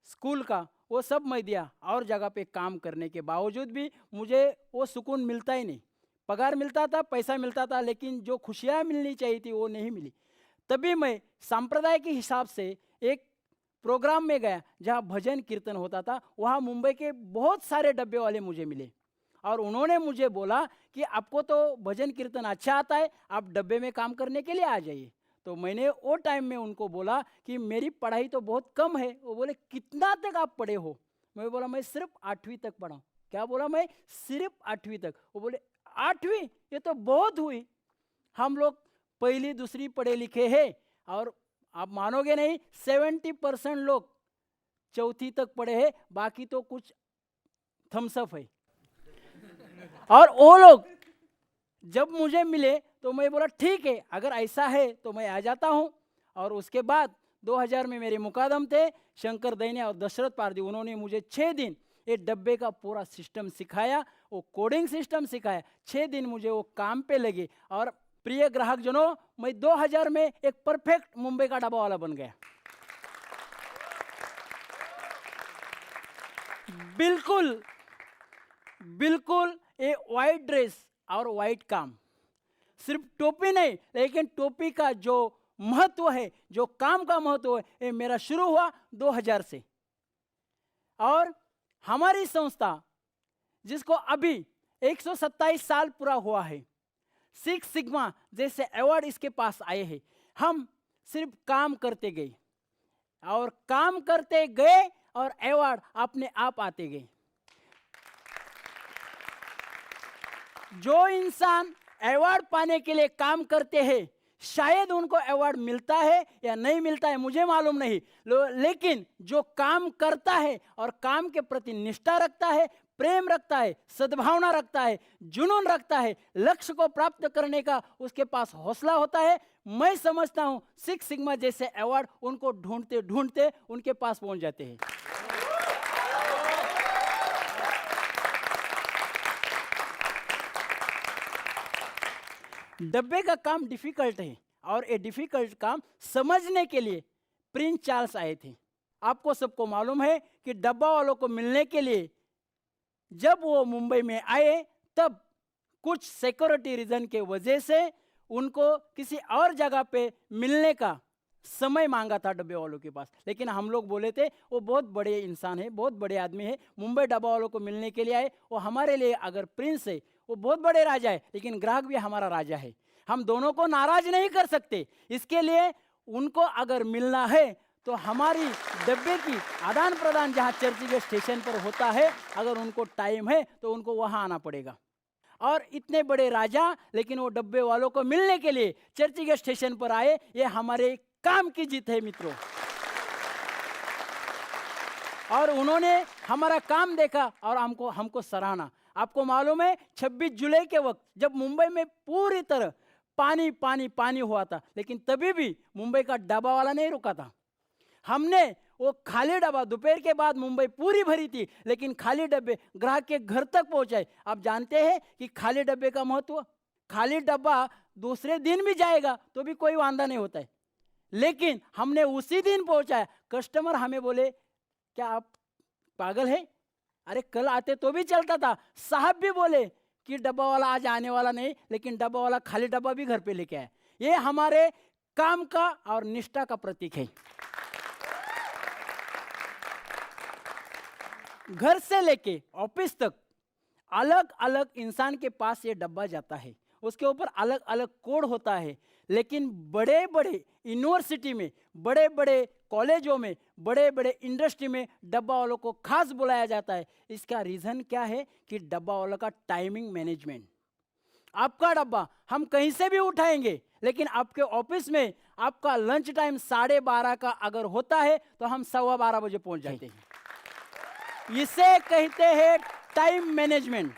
स्कूल का वो सब मैं दिया, और जगह पे काम करने के बावजूद भी मुझे वो सुकून मिलता ही नहीं। पगार मिलता था, पैसा मिलता था, लेकिन जो खुशियाँ मिलनी चाहिए थी वो नहीं मिली। तभी मैं संप्रदाय के हिसाब से एक प्रोग्राम में गया जहाँ भजन कीर्तन होता था। वहाँ मुंबई के बहुत सारे डब्बे वाले मुझे मिले, और उन्होंने मुझे बोला कि आपको तो भजन कीर्तन अच्छा आता है, आप डब्बे में काम करने के लिए आ जाइए। तो मैंने वो टाइम में उनको बोला कि मेरी पढ़ाई तो बहुत कम है। वो बोले कितना तक आप पढ़े हो? मैं बोला मैं सिर्फ 8वीं तक पढ़ा हूँ। क्या बोला? मैं सिर्फ 8वीं तक। वो बोले 8वीं, ये तो बहुत हुई, हम लोग पहली दूसरी पढ़े लिखे हैं। और आप मानोगे नहीं, 70% लोग 4वीं तक पढ़े हैं, बाकी तो कुछ थम्सअप है। और वो लोग जब मुझे मिले तो मैं बोला ठीक है, अगर ऐसा है तो मैं आ जाता हूँ। और उसके बाद 2000 में मेरे मुकादम थे शंकर दैनिया और दशरथ पारदी। उन्होंने मुझे 6 दिन ये डब्बे का पूरा सिस्टम सिखाया, वो कोडिंग सिस्टम सिखाया। 6 दिन मुझे वो काम पे लगे। और प्रिय ग्राहक जनों, मैं 2000 में एक परफेक्ट मुंबई का डब्बा वाला बन गया। बिल्कुल बिल्कुल ये वाइट ड्रेस और वाइट काम, सिर्फ टोपी नहीं, लेकिन टोपी का जो महत्व है, जो काम का महत्व है, ये मेरा शुरू हुआ 2000 से। और हमारी संस्था जिसको अभी 127 साल पूरा हुआ है, 6 सिग्मा जैसे अवार्ड इसके पास आए हैं। हम सिर्फ काम करते गए और काम करते गए और अवार्ड अपने आप आते गए। जो इंसान अवार्ड पाने के लिए काम करते हैं, शायद उनको अवार्ड मिलता है या नहीं मिलता है, मुझे मालूम नहीं। लेकिन जो काम करता है और काम के प्रति निष्ठा रखता है, प्रेम रखता है, सद्भावना रखता है, जुनून रखता है, लक्ष्य को प्राप्त करने का उसके पास हौसला होता है, मैं समझता हूं 6 सिग्मा जैसे अवार्ड उनको ढूंढते ढूंढते उनके पास पहुंच जाते हैं। डब्बे का काम डिफिकल्ट है और ये डिफिकल्ट काम समझने के लिए प्रिंस चार्ल्स आए थे। आपको सबको मालूम है कि डब्बा वालों को मिलने के लिए जब वो मुंबई में आए, तब कुछ सिक्योरिटी रीजन के वजह से उनको किसी और जगह पे मिलने का समय मांगा था डब्बे वालों के पास। लेकिन हम लोग बोले थे वो बहुत बड़े इंसान है, बहुत बड़े आदमी है, मुंबई डब्बा वालों को मिलने के लिए आए। वो हमारे लिए अगर प्रिंस है, वो बहुत बड़े राजा है, लेकिन ग्राहक भी हमारा राजा है। हम दोनों को नाराज नहीं कर सकते। इसके लिए उनको अगर मिलना है तो हमारी डब्बे की आदान प्रदान जहाँ चर्चगेट स्टेशन पर होता है, अगर उनको टाइम है तो उनको वहाँ आना पड़ेगा। और इतने बड़े राजा, लेकिन वो डब्बे वालों को मिलने के लिए चर्चगेट स्टेशन पर आए, ये हमारे काम की जीत है मित्रों। और उन्होंने हमारा काम देखा और हमको सराहना। आपको मालूम है 26 जुलाई के वक्त जब मुंबई में पूरी तरह पानी पानी पानी हुआ था, लेकिन तभी भी मुंबई का डब्बा वाला नहीं रुका था। हमने वो खाली डब्बा, दोपहर के बाद मुंबई पूरी भरी थी, लेकिन खाली डब्बे ग्राहक के घर तक पहुंचाए। आप जानते हैं कि खाली डब्बे का महत्व, खाली डब्बा दूसरे दिन भी जाएगा तो भी कोई वांदा नहीं होता है, लेकिन हमने उसी दिन पहुंचाया। कस्टमर हमें बोले क्या आप पागल है, अरे कल आते तो भी चलता था। साहब भी बोले कि डब्बा वाला आज आने वाला नहीं, लेकिन डब्बा वाला खाली डब्बा भी घर पे लेके आया। ये हमारे काम का और निष्ठा का प्रतीक है। घर से लेके ऑफिस तक अलग अलग इंसान के पास ये डब्बा जाता है, उसके ऊपर अलग अलग कोड होता है। लेकिन बड़े बड़े यूनिवर्सिटी में, बड़े बड़े कॉलेजों में, बड़े बड़े इंडस्ट्री में डब्बा वालों को खास बुलाया जाता है। इसका रीज़न क्या है कि डब्बा वालों का टाइमिंग मैनेजमेंट। आपका डब्बा हम कहीं से भी उठाएंगे, लेकिन आपके ऑफिस में आपका लंच टाइम 12:30 का अगर होता है तो हम 12:15 बजे पहुंच जाते हैं। इसे कहते हैं टाइम मैनेजमेंट।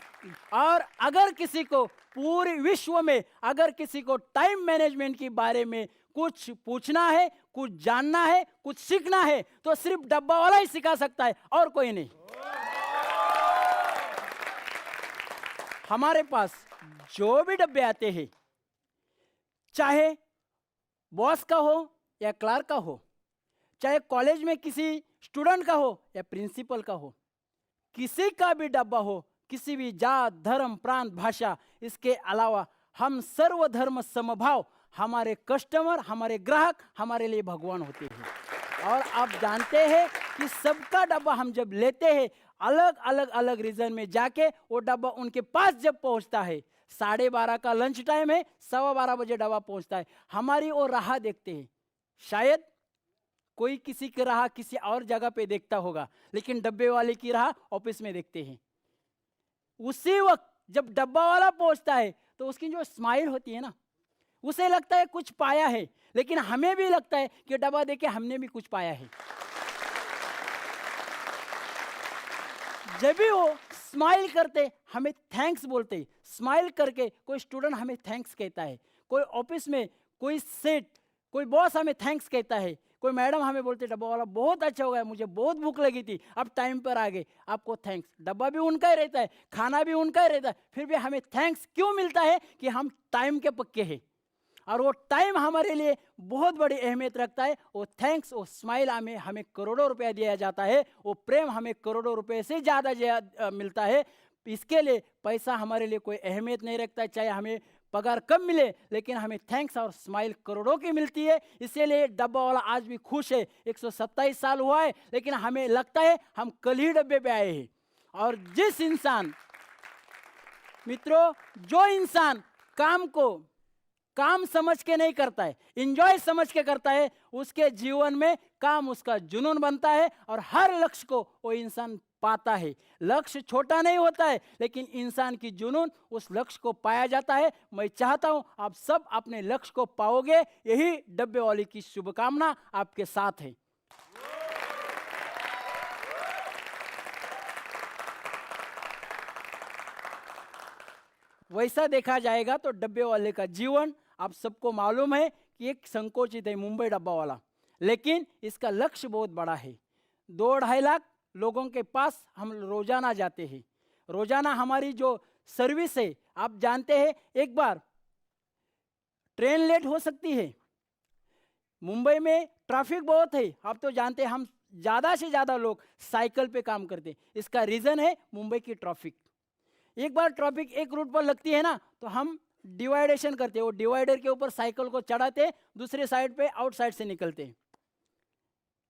और अगर किसी को पूरे विश्व में अगर किसी को टाइम मैनेजमेंट के बारे में कुछ पूछना है, कुछ जानना है, कुछ सीखना है, तो सिर्फ डब्बा वाला ही सिखा सकता है और कोई नहीं। हमारे पास जो भी डब्बे आते हैं, चाहे बॉस का हो या क्लार्क का हो, चाहे कॉलेज में किसी स्टूडेंट का हो या प्रिंसिपल का हो, किसी का भी डब्बा हो, किसी भी जात, धर्म, प्रांत, भाषा, इसके अलावा हम सर्वधर्म समभाव, हमारे कस्टमर, हमारे ग्राहक हमारे लिए भगवान होते हैं। और आप जानते हैं कि सबका डब्बा हम जब लेते हैं अलग अलग अलग रीजन में जाके वो डब्बा उनके पास जब पहुंचता है, 12:30 का लंच टाइम है, 12:15 बजे डब्बा पहुंचता है, हमारी वो राह देखते हैं। शायद कोई किसी की राह किसी और जगह पे देखता होगा, लेकिन डब्बे वाले की राह ऑफिस में देखते हैं। उसी वक्त जब डब्बा वाला पहुंचता है तो उसकी जो स्माइल होती है ना, उसे लगता है कुछ पाया है, लेकिन हमें भी लगता है कि डब्बा देके हमने भी कुछ पाया है। जब भी वो स्माइल करते, हमें थैंक्स बोलते, स्माइल करके कोई स्टूडेंट हमें थैंक्स कहता है, कोई ऑफिस में कोई सेट, कोई बॉस हमें थैंक्स कहता है, कोई मैडम हमें बोलते डब्बा वाला बहुत अच्छा हो गया, मुझे बहुत भूख लगी थी, अब टाइम पर आ गए, आपको थैंक्स। डब्बा भी उनका ही रहता है, खाना भी उनका ही रहता है, फिर भी हमें थैंक्स क्यों मिलता है? कि हम टाइम के पक्के हैं, और वो टाइम हमारे लिए बहुत बड़ी अहमियत रखता है। वो थैंक्स, वो स्माइल हमें हमें करोड़ों रुपया दिया जाता है, वो प्रेम हमें करोड़ों रुपए से ज़्यादा मिलता है। इसके लिए पैसा हमारे लिए कोई अहमियत नहीं रखता, चाहे हमें पगार कम मिले, लेकिन हमें थैंक्स और स्माइल करोड़ों की मिलती है। इसीलिए डब्बा वाला आज भी खुश है। 127 साल हुआ है, लेकिन हमें लगता है हम कल ही डब्बे पे आए हैं। और जिस इंसान, मित्रों, जो इंसान काम को काम समझ के नहीं करता है, इंजॉय समझ के करता है, उसके जीवन में काम उसका जुनून बनता है, और हर लक्ष्य को वो इंसान पाता है। लक्ष्य छोटा नहीं होता है, लेकिन इंसान की जुनून उस लक्ष्य को पाया जाता है। मैं चाहता हूं आप सब अपने लक्ष्य को पाओगे, यही डब्बे वाली की शुभकामना आपके साथ है। वैसा देखा जाएगा तो डब्बे वाले का जीवन आप सबको मालूम है कि एक संकोचित है, मुंबई डब्बा वाला, लेकिन इसका लक्ष्य बहुत बड़ा है। 2-2.5 लाख लोगों के पास हम रोजाना जाते हैं। रोजाना हमारी जो सर्विस है, आप जानते हैं, एक बार ट्रेन लेट हो सकती है। मुंबई में ट्रैफिक बहुत है, आप तो जानते हैं, हम ज़्यादा से ज़्यादा लोग साइकिल पे काम करते हैं। इसका रीज़न है मुंबई की ट्रैफिक। एक बार ट्रैफिक एक रूट पर लगती है ना, तो हम डिवाइडेशन करते हैं, वो डिवाइडर के ऊपर साइकिल को चढ़ाते, दूसरे साइड पे आउटसाइड से निकलते।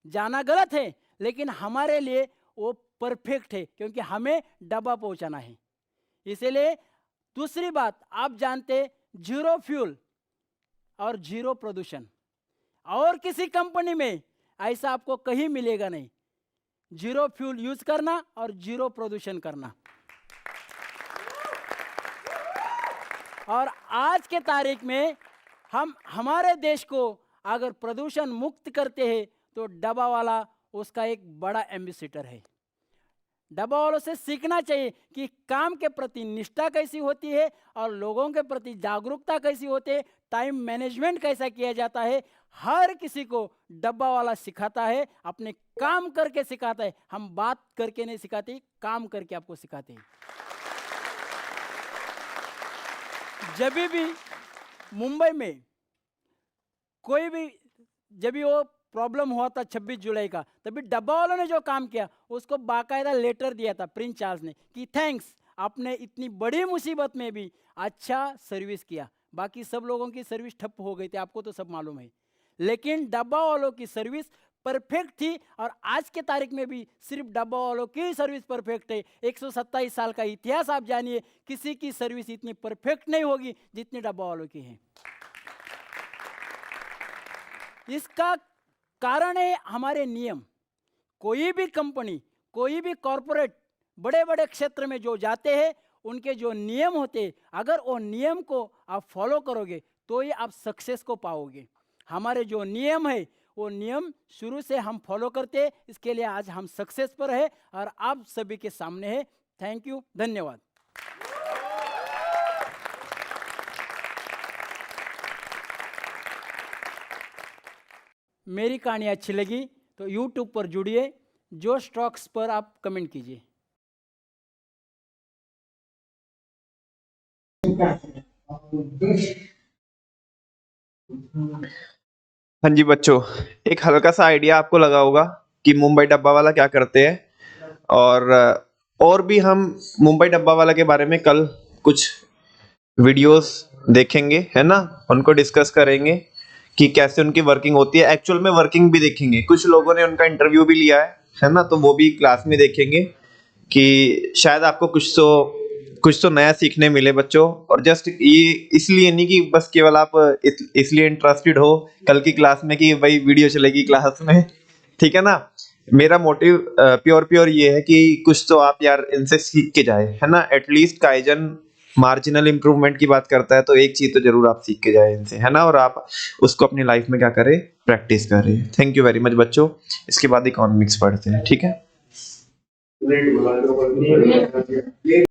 जाना गलत है, लेकिन हमारे लिए वो परफेक्ट है, क्योंकि हमें डब्बा पहुंचाना है। इसलिए दूसरी बात, आप जानते, जीरो फ्यूल और जीरो प्रदूषण, और किसी कंपनी में ऐसा आपको कहीं मिलेगा नहीं। जीरो फ्यूल यूज करना और जीरो प्रदूषण करना। और आज के तारीख में हम हमारे देश को अगर प्रदूषण मुक्त करते हैं, तो डब्बा वाला उसका एक बड़ा एम्बेसडर है। डब्बा वालों से सीखना चाहिए कि काम के प्रति निष्ठा कैसी होती है, और लोगों के प्रति जागरूकता कैसी होती है, टाइम मैनेजमेंट कैसा किया जाता है। हर किसी को डब्बा वाला सिखाता है, अपने काम करके सिखाता है। हम बात करके नहीं सिखाते, काम करके आपको सिखाते हैं। जब भी मुंबई में कोई भी, जब भी वो प्रॉब्लम हुआ था 26 जुलाई का, तभी डब्बा वालों ने जो काम किया, उसको बाकायदा लेटर दिया था प्रिंस चार्ल्स ने कि थैंक्स, आपने इतनी बड़ी मुसीबत में भी अच्छा सर्विस किया। बाकी सब लोगों की सर्विस ठप हो गई थी, आपको तो सब मालूम है, लेकिन डब्बा वालों की सर्विस परफेक्ट थी। और आज के तारीख में भी सिर्फ डब्बा वालों की सर्विस परफेक्ट है। 127 साल का इतिहास आप जानिए, किसी की सर्विस इतनी परफेक्ट नहीं होगी जितनी डब्बा वालों की है। इसका कारण है हमारे नियम। कोई भी कंपनी, कोई भी कॉरपोरेट बड़े बड़े क्षेत्र में जो जाते हैं, उनके जो नियम होते हैं, अगर वो नियम को आप फॉलो करोगे तो ही आप सक्सेस को पाओगे। हमारे जो नियम है, वो नियम शुरू से हम फॉलो करते हैं, इसके लिए आज हम सक्सेस पर है और आप सभी के सामने है। थैंक यू, धन्यवाद। मेरी कहानी अच्छी लगी तो YouTube पर जुड़िए, जो स्टॉक्स पर आप कमेंट कीजिए। हाँ जी बच्चों, एक हल्का सा आइडिया आपको लगा होगा कि मुंबई डब्बा वाला क्या करते हैं, और भी हम मुंबई डब्बा वाला के बारे में कल कुछ वीडियोस देखेंगे, है ना, उनको डिस्कस करेंगे कि कैसे उनकी वर्किंग होती है, एक्चुअल में वर्किंग भी देखेंगे। कुछ लोगों ने उनका इंटरव्यू भी लिया है ना, तो वो भी क्लास में देखेंगे कि शायद आपको कुछ तो नया सीखने मिले बच्चों। और जस्ट ये इसलिए नहीं कि बस केवल आप इसलिए इंटरेस्टेड हो कल की क्लास में कि भाई वीडियो चलेगी क्लास में, ठीक है ना। मेरा मोटिव प्योर ये है कि कुछ तो आप यार इनसे सीख के जाए, है ना। एटलीस्ट काइजन मार्जिनल इंप्रूवमेंट की बात करता है, तो एक चीज तो जरूर आप सीख के जाए इनसे, है ना। और आप उसको अपनी लाइफ में क्या करें, प्रैक्टिस करें। थैंक यू वेरी मच बच्चों। इसके बाद इकोनॉमिक्स पढ़ते हैं, ठीक है।